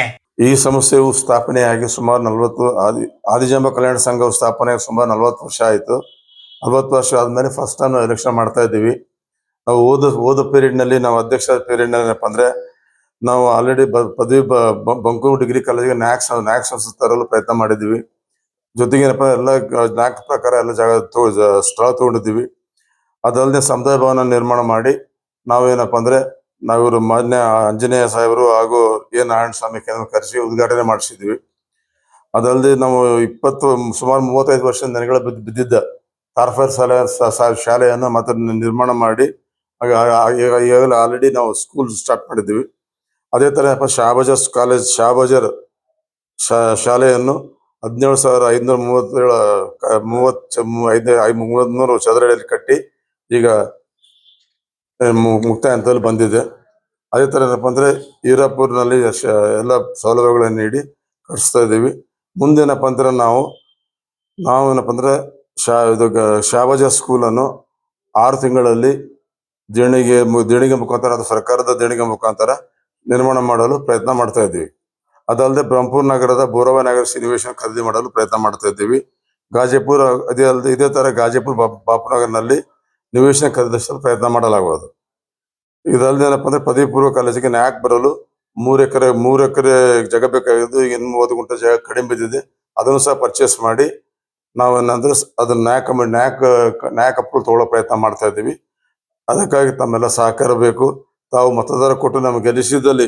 ಈ ಸಂಸ್ಥೆಯು ಸ್ಥಾಪನೆಯಾಗಿ ಸುಮಾರು 40 ಆದಿಜಾಂಬವ ಕಲ್ಯಾಣ ಸಂಘವು ಸ್ಥಾಪನೆಯಾಗಿ ಸುಮಾರು 40 ವರ್ಷ ಆಯಿತು. 40 ವರ್ಷ ಆದ್ಮೇಲೆ ಫಸ್ಟ್ ಟೈಮ್ ಎಲೆಕ್ಷನ್ ಮಾಡ್ತಾ ಇದ್ದೀವಿ. ನಾವು ಓದ ಪೀರಿಯಡ್ನಲ್ಲಿ ನಾವು ಅಧ್ಯಕ್ಷ ಪೀರಿಯಡ್ನಲ್ಲಿ ಏನಪ್ಪ ಅಂದ್ರೆ ನಾವು ಆಲ್ರೆಡಿ ಪದವಿ ಬಂಕೂರು ಡಿಗ್ರಿ ಕಾಲೇಜಿಗೆ ನ್ಯಾಕ್ಸ್ ತರಲು ಪ್ರಯತ್ನ ಮಾಡಿದ್ದೀವಿ. ಜೊತೆಗೆ ಏನಪ್ಪ ಎಲ್ಲ ನ್ಯಾಕ್ ಪ್ರಕಾರ ಎಲ್ಲ ಸ್ಥಳ ತಗೊಂಡಿದ್ದೀವಿ. ಅದಲ್ಲದೆ ಸಮುದಾಯ ಭವನ ನಿರ್ಮಾಣ ಮಾಡಿ ನಾವೇನಪ್ಪ ಅಂದ್ರೆ ನಾವಿವರು ಮಾನ್ಯ ಆಂಜನೇಯ ಸಾಹೇಬರು ಹಾಗೂ ಎ ನಾರಾಯಣ ಸ್ವಾಮಿ ಕರೆಸಿ ಉದ್ಘಾಟನೆ ಮಾಡಿಸಿದ್ವಿ. ಅದಲ್ಲದೆ ನಾವು ಸುಮಾರು 35 ವರ್ಷ ನೆನೆಗಳ ಬಿದ್ದಿದ್ದ ತಾರ್ಫೈಲ್ ಶಾಲೆಯನ್ನು ಮತ್ತೆ ನಿರ್ಮಾಣ ಮಾಡಿ ಈಗಾಗಲೇ ಆಲ್ರೆಡಿ ನಾವು ಸ್ಕೂಲ್ ಸ್ಟಾರ್ಟ್ ಮಾಡಿದ್ದೀವಿ. ಅದೇ ತರ ಶಹಾಬಜಾರ್ ಕಾಲೇಜ್ ಶಹಾಬಜಾರ್ ಶಾಲೆಯನ್ನು 17,533 ಚದರ ಅಡಿಯಲ್ಲಿ ಕಟ್ಟಿ ಈಗ ಮುಕ್ತಾಯ ಹಂತದಲ್ಲಿ ಬಂದಿದೆ. ಅದೇ ತರ ಏನಪ್ಪ ಅಂದ್ರೆ ಈರಾಪುರ್ನಲ್ಲಿ ಎಲ್ಲ ಸೌಲಭ್ಯಗಳನ್ನು ನೀಡಿ ಕಟ್ಟಿಸ್ತಾ ಇದ್ದೀವಿ. ಮುಂದೇನಪ್ಪ ಅಂದ್ರೆ ನಾವೇನಪ್ಪ ಅಂದ್ರೆ ಶಹಾಬಜಾರ್ ಸ್ಕೂಲನ್ನು 6 ತಿಂಗಳಲ್ಲಿ ದೇಣಿಗೆ ಮುಖಾಂತರ ಅದು ಸರ್ಕಾರದ ದೇಣಿಗೆ ಮುಖಾಂತರ ನಿರ್ಮಾಣ ಮಾಡಲು ಪ್ರಯತ್ನ ಮಾಡ್ತಾ ಇದ್ದೀವಿ. ಅದಲ್ಲದೆ ಬ್ರಹ್ಮಪುರ ನಗರದ ಬೋರವ ನಗರ ನಿವೇಶನ ಖರೀದಿ ಮಾಡಲು ಪ್ರಯತ್ನ ಮಾಡ್ತಾ ಇದ್ದೀವಿ. ಗಾಜಿಪುರ ಇದೇ ತರ ಗಾಜಿಪುರ ಬಾಪುನಗರ್ನಲ್ಲಿ ನಿವೇಶನ ಖರೀದಿಸಲು ಪ್ರಯತ್ನ ಮಾಡಲಾಗುವುದು. ಇದಲ್ಲದೆ ಏನಪ್ಪ ಅಂದ್ರೆ ಪದವಿ ಪೂರ್ವ ಕಾಲೇಜಿಗೆ ನ್ಯಾಕ್ ಬರಲು 3 ಎಕರೆ ಜಾಗ ಬೇಕಾಗಿದ್ದು ಈಗ 30 ಗುಂಟೆ ಜಾಗ ಕಡಿಮೆ ಬಿದ್ದಿದೆ. ಅದನ್ನು ಸಹ ಪರ್ಚೇಸ್ ಮಾಡಿ ನಾವೇನಂದ್ರೆ ಅದನ್ನ ನ್ಯಾಕ್ ಅಪ್ರೂವಲ್ ತಗೊಳ್ಳೋ ಪ್ರಯತ್ನ ಮಾಡ್ತಾ ಇದ್ದೀವಿ. ಅದಕ್ಕಾಗಿ ತಮ್ಮೆಲ್ಲ ಸಹಕಾರ ಬೇಕು. ತಾವು ಮತದಾರ ಕೊಟ್ಟು ನಮ್ಗೆ ಗೆಲ್ಲಿಸಿದಲ್ಲಿ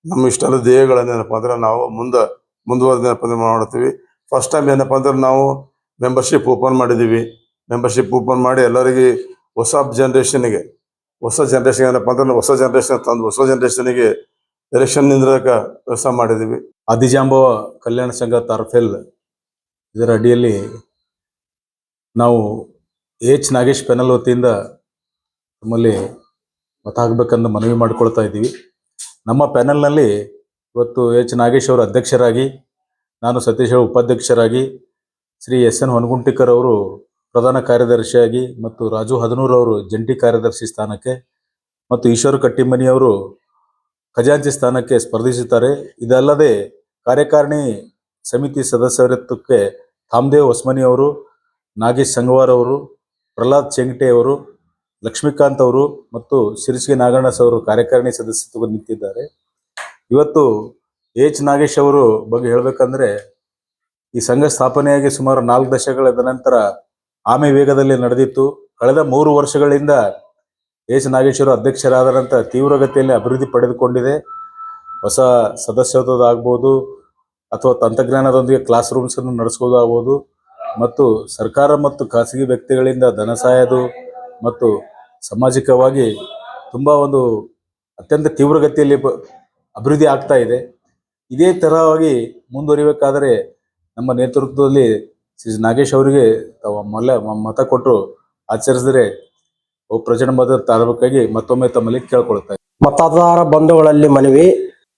ನಮ್ಮ ಇಷ್ಟೆಲ್ಲ ಧ್ಯೇಯಗಳನ್ನೇನಪ್ಪ ಅಂದ್ರೆ ನಾವು ಮುಂದುವರೆದೇನಪ್ಪ ಅಂದ್ರೆ ಮಾಡ್ತೀವಿ. ಫಸ್ಟ್ ಟೈಮ್ ಏನಪ್ಪ ಅಂದ್ರೆ ನಾವು ಮೆಂಬರ್ಶಿಪ್ ಓಪನ್ ಮಾಡಿದ್ದೀವಿ. ಮೆಂಬರ್ಶಿಪ್ ಓಪನ್ ಮಾಡಿ ಎಲ್ಲರಿಗೆ ಹೊಸ ಜನರೇಷನ್ಗೆ ಏನಪ್ಪ ಅಂದ್ರೆ ಹೊಸ ಜನರೇಷನ್ಗೆ ಎಲೆಕ್ಷನ್ ನಿಂದ್ರಕ ವ್ಯವಸ್ಥೆ ಮಾಡಿದ್ದೀವಿ. ಆದಿಜಾಂಬವ ಕಲ್ಯಾಣ ಸಂಘ ತಾರ್ಫೈಲ್ ಇದರ ಅಡಿಯಲ್ಲಿ ನಾವು ಎಎಚ್ ನಾಗೇಶ್ ಪ್ಯಾನಲ್ ವತಿಯಿಂದ ನಮ್ಮಲ್ಲಿ ಮತ ಹಾಕಬೇಕಂದು ಮನವಿ ಮಾಡಿಕೊಳ್ತಾ ಇದ್ದೀವಿ. ನಮ್ಮ ಪ್ಯಾನಲ್ನಲ್ಲಿ ಇವತ್ತು ಎಚ್ ನಾಗೇಶ್ ಅವರು ಅಧ್ಯಕ್ಷರಾಗಿ, ನಾನು ಸತೀಶ್ ಅವರು ಉಪಾಧ್ಯಕ್ಷರಾಗಿ, ಶ್ರೀ ಎಸ್ಎನ್ ಹೊನಗುಂಟಿಕರ್ ಅವರು ಪ್ರಧಾನ ಕಾರ್ಯದರ್ಶಿಯಾಗಿ ಮತ್ತು ರಾಜು ಹದನೂರ್ ಅವರು ಜಂಟಿ ಕಾರ್ಯದರ್ಶಿ ಸ್ಥಾನಕ್ಕೆ ಮತ್ತು ಈಶ್ವರ್ ಕಟ್ಟಿಮನಿಯವರು ಖಜಾಂಚಿ ಸ್ಥಾನಕ್ಕೆ ಸ್ಪರ್ಧಿಸುತ್ತಾರೆ. ಇದಲ್ಲದೆ ಕಾರ್ಯಕಾರಿಣಿ ಸಮಿತಿ ಸದಸ್ಯತ್ವಕ್ಕೆ ಧಾಮದೇವ್ ಹೊಸಮನಿ ಅವರು, ನಾಗೇಶ್ ಸಂಗವಾರ್ ಅವರು, ಪ್ರಹ್ಲಾದ್ ಚೆಂಗಟೆ ಅವರು, ಲಕ್ಷ್ಮೀಕಾಂತ್ ಅವರು ಮತ್ತು ಸಿರಸ್ಗಿ ನಾಗಣ್ಣಸ್ ಅವರು ಕಾರ್ಯಕಾರಿಣಿ ಸದಸ್ಯತ್ವ ನಿಂತಿದ್ದಾರೆ. ಇವತ್ತು ಎಚ್ ನಾಗೇಶ್ ಅವರು ಬಗ್ಗೆ ಹೇಳಬೇಕಂದ್ರೆ ಈ ಸಂಘ ಸ್ಥಾಪನೆಯಾಗಿ ಸುಮಾರು 4 ದಶಕಗಳ ನಂತರ ಆಮೆ ವೇಗದಲ್ಲಿ ನಡೆದಿತ್ತು. ಕಳೆದ 3 ವರ್ಷಗಳಿಂದ ಎಚ್ ನಾಗೇಶ್ ಅವರು ಅಧ್ಯಕ್ಷರಾದ ನಂತರ ತೀವ್ರಗತಿಯಲ್ಲಿ ಅಭಿವೃದ್ಧಿ ಪಡೆದುಕೊಂಡಿದೆ. ಹೊಸ ಸದಸ್ಯತ್ವದ ಆಗ್ಬೋದು ಅಥವಾ ತಂತ್ರಜ್ಞಾನದೊಂದಿಗೆ ಕ್ಲಾಸ್ ರೂಮ್ಸ್ ಅನ್ನು ನಡೆಸೋದಾಗ್ಬೋದು ಮತ್ತು ಸರ್ಕಾರ ಮತ್ತು ಖಾಸಗಿ ವ್ಯಕ್ತಿಗಳಿಂದ ಧನ ಸಹಾಯದು ಮತ್ತು ಸಾಮಾಜಿಕವಾಗಿ ತುಂಬ ಒಂದು ಅತ್ಯಂತ ತೀವ್ರಗತಿಯಲ್ಲಿ ಅಭಿವೃದ್ಧಿ ಆಗ್ತಾ ಇದೆ. ಇದೇ ತರವಾಗಿ ಮುಂದುವರಿಬೇಕಾದರೆ ನಮ್ಮ ನೇತೃತ್ವದಲ್ಲಿ ಶ್ರೀ ನಾಗೇಶ್ ಅವರಿಗೆ ತಾವು ಮತ ಕೊಟ್ಟು ಆಚರಿಸಿದ್ರೆ ಅವು ಪ್ರಜಾಮತ ತರಬೇಕಾಗಿ ಮತ್ತೊಮ್ಮೆ ತಮ್ಮಲ್ಲಿ ಕೇಳ್ಕೊಳ್ತಾ ಮತದಾರ ಬಂಧುಗಳಲ್ಲಿ ಮನವಿ.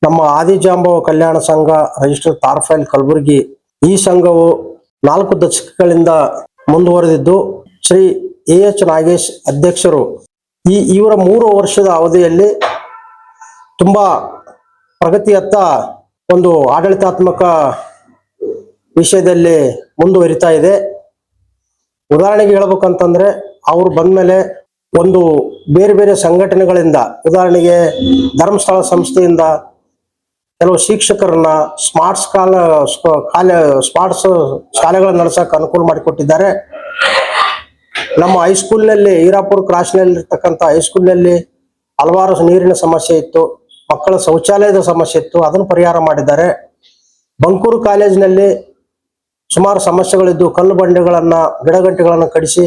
ನಮ್ಮ ಆದಿಜಾಂಬವ ಕಲ್ಯಾಣ ಸಂಘ ರಿಜಿಸ್ಟರ್ ತಾರ್ಫೈಲ್ ಕಲಬುರಗಿ ಈ ಸಂಘವು 4 ದಶಕಗಳಿಂದ ಮುಂದುವರೆದಿದ್ದು ಶ್ರೀ ಎಚ್ ನಾಗೇಶ್ ಅಧ್ಯಕ್ಷರು ಇವರ 3 ವರ್ಷದ ಅವಧಿಯಲ್ಲಿ ತುಂಬಾ ಪ್ರಗತಿಯತ್ತ ಒಂದು ಆಡಳಿತಾತ್ಮಕ ವಿಷಯದಲ್ಲಿ ಮುಂದುವರಿತಾ ಇದೆ. ಉದಾಹರಣೆಗೆ ಹೇಳ್ಬೇಕಂತಂದ್ರೆ ಅವರು ಬಂದ್ಮೇಲೆ ಒಂದು ಬೇರೆ ಬೇರೆ ಸಂಘಟನೆಗಳಿಂದ, ಉದಾಹರಣೆಗೆ ಧರ್ಮಸ್ಥಳ ಸಂಸ್ಥೆಯಿಂದ ಕೆಲವು ಶಿಕ್ಷಕರನ್ನ ಸ್ಮಾರ್ಟ್ಸ್ ಶಾಲೆಗಳನ್ನು ನಡೆಸಕ್ಕೆ ಅನುಕೂಲ ಮಾಡಿಕೊಟ್ಟಿದ್ದಾರೆ. ನಮ್ಮ ಹೈಸ್ಕೂಲ್ನಲ್ಲಿ ಹೀರಾಪುರ ಕ್ರಾಸ್ನಲ್ಲಿರ್ತಕ್ಕಂಥ ಹೈಸ್ಕೂಲ್ನಲ್ಲಿ ಹಲವಾರು ನೀರಿನ ಸಮಸ್ಯೆ ಇತ್ತು, ಮಕ್ಕಳ ಶೌಚಾಲಯದ ಸಮಸ್ಯೆ ಇತ್ತು, ಅದನ್ನು ಪರಿಹಾರ ಮಾಡಿದ್ದಾರೆ. ಬಂಕೂರು ಕಾಲೇಜಿನಲ್ಲಿ ಸುಮಾರು ಸಮಸ್ಯೆಗಳಿದ್ದು ಕಲ್ಲು ಬಂಡೆಗಳನ್ನು ಗಿಡಗಂಟೆಗಳನ್ನು ಕಡಿಸಿ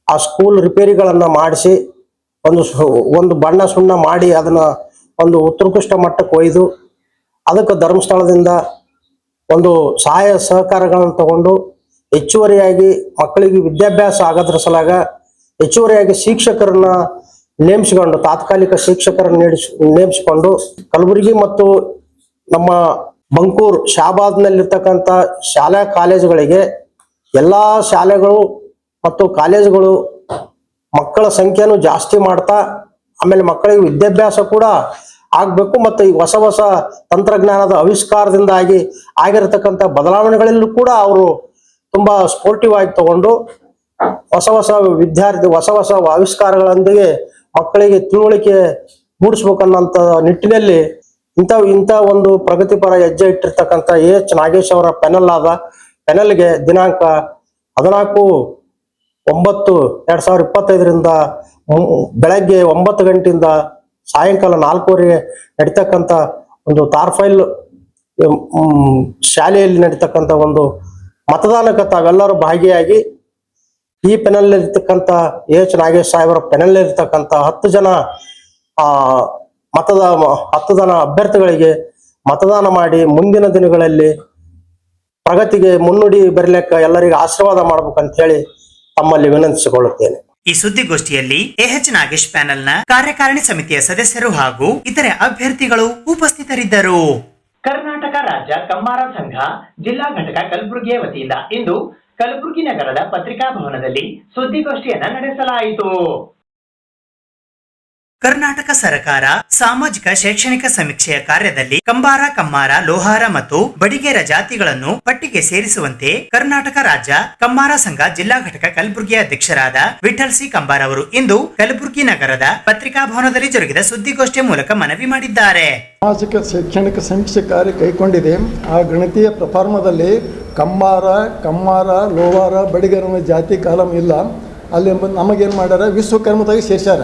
ಆ ಸ್ಕೂಲ್ ರಿಪೇರಿಗಳನ್ನು ಮಾಡಿಸಿ ಒಂದು ಬಣ್ಣ ಸುಣ್ಣ ಮಾಡಿ ಅದನ್ನ ಒಂದು ಉತ್ಕೃಷ್ಟ ಮಟ್ಟಕ್ಕೆ ಒಯ್ದು ಅದಕ್ಕೆ ಧರ್ಮಸ್ಥಳದಿಂದ ಒಂದು ಸಹಾಯ ಸಹಕಾರಗಳನ್ನು ತಗೊಂಡು ಹೆಚ್ಚುವರಿಯಾಗಿ ಮಕ್ಕಳಿಗೆ ವಿದ್ಯಾಭ್ಯಾಸ ಆಗೋದ್ರ ಸಲಾಗ ಹೆಚ್ಚುವರಿಯಾಗಿ ಶಿಕ್ಷಕರನ್ನ ನೇಮಿಸಿಕೊಂಡು ತಾತ್ಕಾಲಿಕ ಶಿಕ್ಷಕರನ್ನು ನೇಮಿಸಿಕೊಂಡು ಕಲಬುರಗಿ ಮತ್ತು ನಮ್ಮ ಬಂಕೂರ್ ಶಾಬಾದ್ನಲ್ಲಿರ್ತಕ್ಕಂಥ ಶಾಲಾ ಕಾಲೇಜುಗಳಿಗೆ ಎಲ್ಲ ಶಾಲೆಗಳು ಮತ್ತು ಕಾಲೇಜುಗಳು ಮಕ್ಕಳ ಸಂಖ್ಯೆಯನ್ನು ಜಾಸ್ತಿ ಮಾಡ್ತಾ ಆಮೇಲೆ ಮಕ್ಕಳಿಗೆ ವಿದ್ಯಾಭ್ಯಾಸ ಕೂಡ ಆಗಬೇಕು ಮತ್ತು ಈ ಹೊಸ ಹೊಸ ತಂತ್ರಜ್ಞಾನದ ಆವಿಷ್ಕಾರದಿಂದಾಗಿ ಆಗಿರತಕ್ಕಂಥ ಬದಲಾವಣೆಗಳಲ್ಲೂ ಕೂಡ ಅವರು ತುಂಬಾ ಸ್ಪೋರ್ಟಿವ್ ಆಗಿ ತಗೊಂಡು ಹೊಸ ಹೊಸ ಆವಿಷ್ಕಾರಗಳೊಂದಿಗೆ ಮಕ್ಕಳಿಗೆ ತಿಳುವಳಿಕೆ ಮೂಡಿಸ್ಬೇಕನ್ನೋಂಥ ನಿಟ್ಟಿನಲ್ಲಿ ಇಂಥ ಒಂದು ಪ್ರಗತಿಪರ ಹೆಜ್ಜೆ ಇಟ್ಟಿರ್ತಕ್ಕಂಥ ಎಚ್ ನಾಗೇಶ್ ಅವರ ಪೆನಲ್ಗೆ ದಿನಾಂಕ 14/9/2025 ಬೆಳಗ್ಗೆ 9 ಗಂಟೆಯಿಂದ ಸಾಯಂಕಾಲ 4:00 ನಡೀತಕ್ಕಂಥ ಒಂದು ತಾರ್ಫೈಲ್ ಶಾಲೆಯಲ್ಲಿ ನಡೀತಕ್ಕಂಥ ಒಂದು ಮತದಾನಕ್ಕೆ ತಾವೆಲ್ಲರೂ ಭಾಗಿಯಾಗಿ ಈ ಪೆನಲ್ ಇರ್ತಕ್ಕಂಥ ಎಚ್ ನಾಗೇಶ್ ಸಾಹೇಬರ ಪೆನಲ್ ಇರ್ತಕ್ಕಂಥ 10 ಜನ ಅಭ್ಯರ್ಥಿಗಳಿಗೆ ಮತದಾನ ಮಾಡಿ ಮುಂದಿನ ದಿನಗಳಲ್ಲಿ ಪ್ರಗತಿಗೆ ಮುನ್ನುಡಿ ಬರಲಿಕ್ಕೆ ಎಲ್ಲರಿಗೂ ಆಶೀರ್ವಾದ ಮಾಡ್ಬೇಕಂತ ಹೇಳಿ ತಮ್ಮಲ್ಲಿ ವಿನಂತಿಸಿಕೊಳ್ಳುತ್ತೇನೆ. ಈ ಸುದ್ದಿಗೋಷ್ಠಿಯಲ್ಲಿ ಎಚ್ ನಾಗೇಶ್ ಪ್ಯಾನೆಲ್ನ ಕಾರ್ಯಕಾರಿಣಿ ಸಮಿತಿಯ ಸದಸ್ಯರು ಹಾಗೂ ಇತರೆ ಅಭ್ಯರ್ಥಿಗಳು ಉಪಸ್ಥಿತರಿದ್ದರು. ಕರ್ನಾಟಕ ರಾಜ್ಯ ಕಮ್ಮಾರ ಸಂಘ ಜಿಲ್ಲಾ ಘಟಕ ಕಲಬುರಗಿಯ ವತಿಯಿಂದ ಇಂದು ಕಲಬುರಗಿ ನಗರದ ಪತ್ರಿಕಾ ಭವನದಲ್ಲಿ ಸುದ್ದಿಗೋಷ್ಠಿಯನ್ನ ನಡೆಸಲಾಯಿತು. ಕರ್ನಾಟಕ ಸರ್ಕಾರ ಸಾಮಾಜಿಕ ಶೈಕ್ಷಣಿಕ ಸಮೀಕ್ಷೆಯ ಕಾರ್ಯದಲ್ಲಿ ಕಂಬಾರ, ಕಮ್ಮಾರ, ಲೋಹಾರ ಮತ್ತು ಬಡಿಗೇರ ಜಾತಿಗಳನ್ನು ಪಟ್ಟಿಗೆ ಸೇರಿಸುವಂತೆ ಕರ್ನಾಟಕ ರಾಜ್ಯ ಕಮ್ಮಾರ ಸಂಘ ಜಿಲ್ಲಾ ಘಟಕ ಕಲಬುರಗಿಯ ಅಧ್ಯಕ್ಷರಾದ ವಿಠಲ್ ಸಿ ಕಂಬಾರ್ ಅವರು ಇಂದು ಕಲಬುರಗಿ ನಗರದ ಪತ್ರಿಕಾ ಭವನದಲ್ಲಿ ಜರುಗಿದ ಸುದ್ದಿಗೋಷ್ಠಿಯ ಮೂಲಕ ಮನವಿ ಮಾಡಿದ್ದಾರೆ. ಸಾಮಾಜಿಕ ಶೈಕ್ಷಣಿಕ ಸಮೀಕ್ಷೆ ಕಾರ್ಯ ಕೈಗೊಂಡಿದೆ. ಆ ಗಣತಿಯ ಪ್ರಫಾರ್ಮದಲ್ಲಿ ಕಮ್ಮಾರ, ಲೋಹಾರ, ಬಡಿಗೇರ ಜಾತಿ ಕಾಲಂ ಇಲ್ಲ. ಅಲ್ಲಿ ನಮಗೇನು ಮಾಡ್ಯಾರ, ವಿಶ್ವಕರ್ಮದಾಗ ಸೇರ್ಸ್ಯಾರ.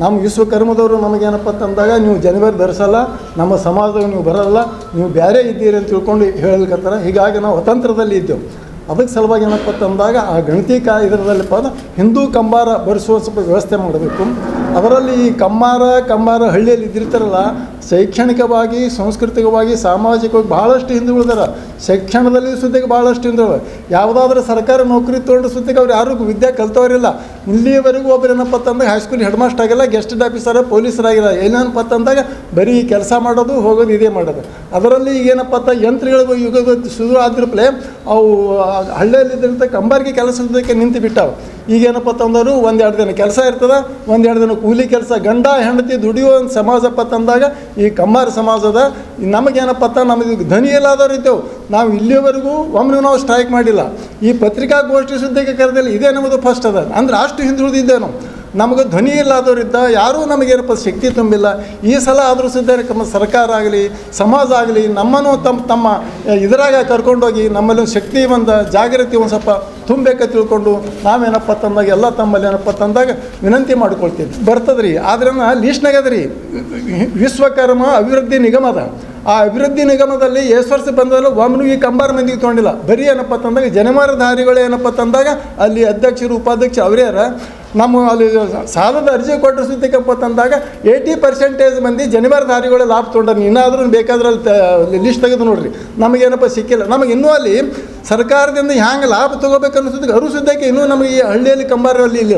ನಮ್ಮ ವಿಶ್ವಕರ್ಮದವರು ನಮಗೇನಪ್ಪ ಅಂತಂದಾಗ ನೀವು ಜನವರಿ ಧರಿಸಲ್ಲ, ನಮ್ಮ ಸಮಾಜದಾಗ ನೀವು ಬರಲ್ಲ, ನೀವು ಬೇರೆ ಇದ್ದೀರಿ ಅಂತ ತಿಳ್ಕೊಂಡು ಹೇಳಲಿಕ್ಕತ್ತಾರ. ಹೀಗಾಗಿ ನಾವು ಅತಂತ್ರದಲ್ಲಿ ಇದ್ದೇವೆ. ಅದಕ್ಕೆ ಸಲುವಾಗಿ ಏನಪ್ಪ ಅಂತಂದಾಗ ಆ ಗಣತಿ ಇದರದಲ್ಲಿಪ್ಪ ಹಿಂದೂ ಕಂಬಾರ ಬರೆಸುವ ಸ್ವಲ್ಪ ವ್ಯವಸ್ಥೆ ಮಾಡಬೇಕು. ಅದರಲ್ಲಿ ಈ ಕಮ್ಮಾರ ಹಳ್ಳಿಯಲ್ಲಿ ಇದ್ದಿರ್ತಾರಲ್ಲ, ಶೈಕ್ಷಣಿಕವಾಗಿ, ಸಾಂಸ್ಕೃತಿಕವಾಗಿ, ಸಾಮಾಜಿಕವಾಗಿ ಭಾಳಷ್ಟು ಹಿಂದುಳಿದಾರ. ಶಿಕ್ಷಣದಲ್ಲಿ ಸುದ್ದಿಗೆ ಭಾಳಷ್ಟು ಹಿಂದುಳಿದ. ಯಾವುದಾದ್ರೂ ಸರ್ಕಾರ ನೌಕರಿ ತೊಗೊಂಡು ಸುದ್ದಿಗೆ ಅವ್ರು ಯಾರಿಗೂ ವಿದ್ಯೆ ಕಲ್ತವರಿಲ್ಲ. ಇಲ್ಲಿಯವರೆಗೂ ಒಬ್ಬರು ಏನಪ್ಪ ಅಂತಂದಾಗ ಹೈಸ್ಕೂಲ್ ಹೆಡ್ ಮಾಸ್ಟರ್ ಆಗಿಲ್ಲ, ಗೆಸ್ಟೆಡ್ ಆಫೀಸರ, ಪೊಲೀಸರಾಗಿಲ್ಲ. ಏನೇನಪ್ಪ ಅಂತಂದಾಗ ಬರೀ ಕೆಲಸ ಮಾಡೋದು, ಹೋಗೋದು, ಇದೇ ಮಾಡೋದು. ಅದರಲ್ಲಿ ಈಗೇನಪ್ಪ ಅಂತ ಯಂತ್ರಗಳು ಯುಗದ ಶುರು ಆದ್ರಪ್ಲೆ ಅವು ಹಳ್ಳಿಯಲ್ಲಿದ್ದಂಥ ಕಂಬಾರಿಗೆ ಕೆಲಸಕ್ಕೆ ನಿಂತು ಬಿಟ್ಟಾವೆ. ಈಗೇನಪ್ಪ ಅಂತಂದವರು 1-2 ದಿನ ಕೆಲಸ ಇರ್ತದೆ, 1-2 ದಿನ ಕೂಲಿ ಕೆಲಸ. ಗಂಡ ಹೆಂಡತಿ ದುಡಿಯೋ ಒಂದು ಸಮಾಜಪ್ಪ ತಂದಾಗ ಈ ಕಮ್ಮಾರ ಸಮಾಜದ ನಮಗೇನಪ್ಪ ಅಂತ ನಮಗೆ ಧ್ವನಿ ಇಲ್ಲದವ್ರು ಇದ್ದೇವೆ. ನಾವು ಇಲ್ಲಿಯವರೆಗೂ ಒಮ್ಮೆ ನಾವು ಸ್ಟ್ರೈಕ್ ಮಾಡಿಲ್ಲ. ಈ ಪತ್ರಿಕಾಗೋಷ್ಠಿ ಸುದ್ದಿಗೆ ಕರೆದಲ್ಲಿ ಇದೇ ನಮ್ಮದು ಫಸ್ಟ್ ಅದ. ಅಂದ್ರೆ ಅಷ್ಟು ಹಿಂದುಳಿದಿದ್ದೇವೆ ನಾವು. ನಮಗೆ ಧ್ವನಿ ಇಲ್ಲದವರಿದ್ದ ಯಾರೂ ನಮಗೇನಪ್ಪ ಶಕ್ತಿ ತುಂಬಿಲ್ಲ. ಈ ಸಲ ಆದರೂ ಸಿದ್ಧ ಸರ್ಕಾರ ಆಗಲಿ, ಸಮಾಜ ಆಗಲಿ ನಮ್ಮನ್ನು ತಮ್ಮ ಇದರಾಗ ಕರ್ಕೊಂಡೋಗಿ ನಮ್ಮಲ್ಲಿ ಒಂದು ಶಕ್ತಿ, ಒಂದು ಜಾಗೃತಿ ಒಂದು ಸ್ವಲ್ಪ ತುಂಬಬೇಕ ತಿಳ್ಕೊಂಡು ನಾವೇನಪ್ಪ ತಂದಾಗ ಎಲ್ಲ ತಮ್ಮಲ್ಲಿ ಏನಪ್ಪ ತಂದಾಗ ವಿನಂತಿ ಮಾಡ್ಕೊಳ್ತೀವಿ. ಬರ್ತದ್ರಿ. ಆದ್ರೆ ಲೀಸ್ಟ್ನಾಗ ಅದ್ರಿ ವಿಶ್ವಕರ್ಮ ಅಭಿವೃದ್ಧಿ ನಿಗಮ ಅದ. ಆ ಅಭಿವೃದ್ಧಿ ನಿಗಮದಲ್ಲಿ ಎಷ್ಟು ವರ್ಷ ಬಂದಲ್ಲ ಒಮ್ಮೆ ಈ ಕಂಬಾರ ಮಂದಿಗೆ ತೊಗೊಂಡಿಲ್ಲ. ಬರೀ ಏನಪ್ಪ ತಂದಾಗ ಜನಮಾರಧಾರಿಗಳು ಏನಪ್ಪ ತಂದಾಗ ಅಲ್ಲಿ ಅಧ್ಯಕ್ಷರು, ಉಪಾಧ್ಯಕ್ಷರು ಅವರೇ ನಮ್ಮ ಅಲ್ಲಿ ಸಾಲದ ಅರ್ಜಿ ಕೊಟ್ಟರೆ ಸುದ್ದಿಕಪ್ಪ ತಂದಾಗ 80% ಮಂದಿ ಜನಮಾರಧಾರಿಗಳು ಲಾಭ ತೊಗೊಂಡ್ರೆ. ಇನ್ನಾದ್ರೂ ಬೇಕಾದ್ರೆ ಅಲ್ಲಿ ಲಿಸ್ಟ್ ತೆಗೆದು ನೋಡ್ರಿ, ನಮಗೇನಪ್ಪ ಸಿಕ್ಕಿಲ್ಲ. ನಮಗೆ ಇನ್ನೂ ಅಲ್ಲಿ ಸರ್ಕಾರದಿಂದ ಹ್ಯಾಂಗೆ ಲಾಭ ತೊಗೋಬೇಕು ಅನ್ನಿಸೋದಕ್ಕೆ ಅರುಸುದ್ದಕ್ಕೆ ಇನ್ನೂ ನಮಗೆ ಈ ಹಳ್ಳಿಯಲ್ಲಿ ಕಂಬಾರಲ್ಲಿ ಇಲ್ಲ.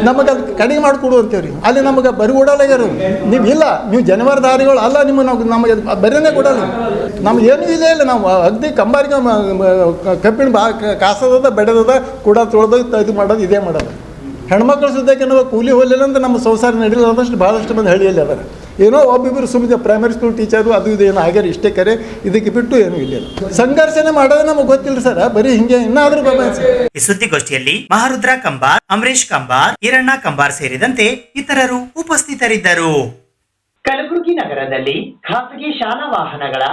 ನಮಗೆ ಅದು ಕಡಿಮೆ ಮಾಡಿಕೊಡು ಅಂತೇವ್ರಿ. ಅಲ್ಲಿ ನಮಗೆ ಬರಿ ಕೊಡಲ್ಲಾಗ್ಯಾರ. ನೀವು ಇಲ್ಲ, ನೀವು ಜನವರದಾರಿಗಳು ಅಲ್ಲ, ನಮಗೆ ಬರೀನೇ ಕೊಡಲ್ಲ. ನಮ್ಗೆ ಏನೂ ಇಲ್ಲ. ನಾವು ಅಗ್ದಿ ಕಂಬಾರಿಗೆ ಕಬ್ಬಿಣ ಕಾಸದ ಬೆಳೆದದ ಕೂಡ ತೊಳೆದ ಇದು ಮಾಡೋದು ಇದೇ ಮಾಡೋದು. ಹೆಣ್ಮಕ್ಳು ಸುದ್ದಕ್ಕೆ ನಾವು ಕೂಲಿ ಹೋಗಲಿಲ್ಲ ಅಂದ್ರೆ ನಮ್ಮ ಸಂಸಾರ ನಡೀಲ್ಲ ಆದಷ್ಟು ಭಾಳಷ್ಟು ಮಂದಿ ಹಳ್ಳಿಯಲ್ಲಿ ಅದಾರೆ. ಏನೋ ಒಬ್ಬೊಬ್ಬರು ಸುಮ್ಮನೆ ಪ್ರೈಮರಿ ಸ್ಕೂಲ್ ಟೀಚರು ಅದು ಇದು ಏನೋ ಆಗ್ಯಾರ, ಇಷ್ಟೇ ಕರೆ. ಇದಕ್ಕೆ ಬಿಟ್ಟು ಏನೂ ಇಲ್ಲ. ಸಂಘರ್ಷಣೆ ಮಾಡೋದು ನಮಗೆ ಗೊತ್ತಿಲ್ಲ ಸರ್, ಬರೀ ಹಿಂಗೆ ಇನ್ನಾದ್ರೂ ಈ ಸುದ್ದಿಗೋಷ್ಠಿಯಲ್ಲಿ ಮಹಾರುದ್ರ ಕಂಬಾರ್, ಅಮರೇಶ್ ಕಂಬಾರ್, ಈರಣ್ಣ ಕಂಬಾರ್ ಸೇರಿದಂತೆ ಇತರರು ಉಪಸ್ಥಿತರಿದ್ದರು. ಕಲಬುರಗಿ ನಗರದಲ್ಲಿ ಖಾಸಗಿ ಶಾಲಾ ವಾಹನಗಳ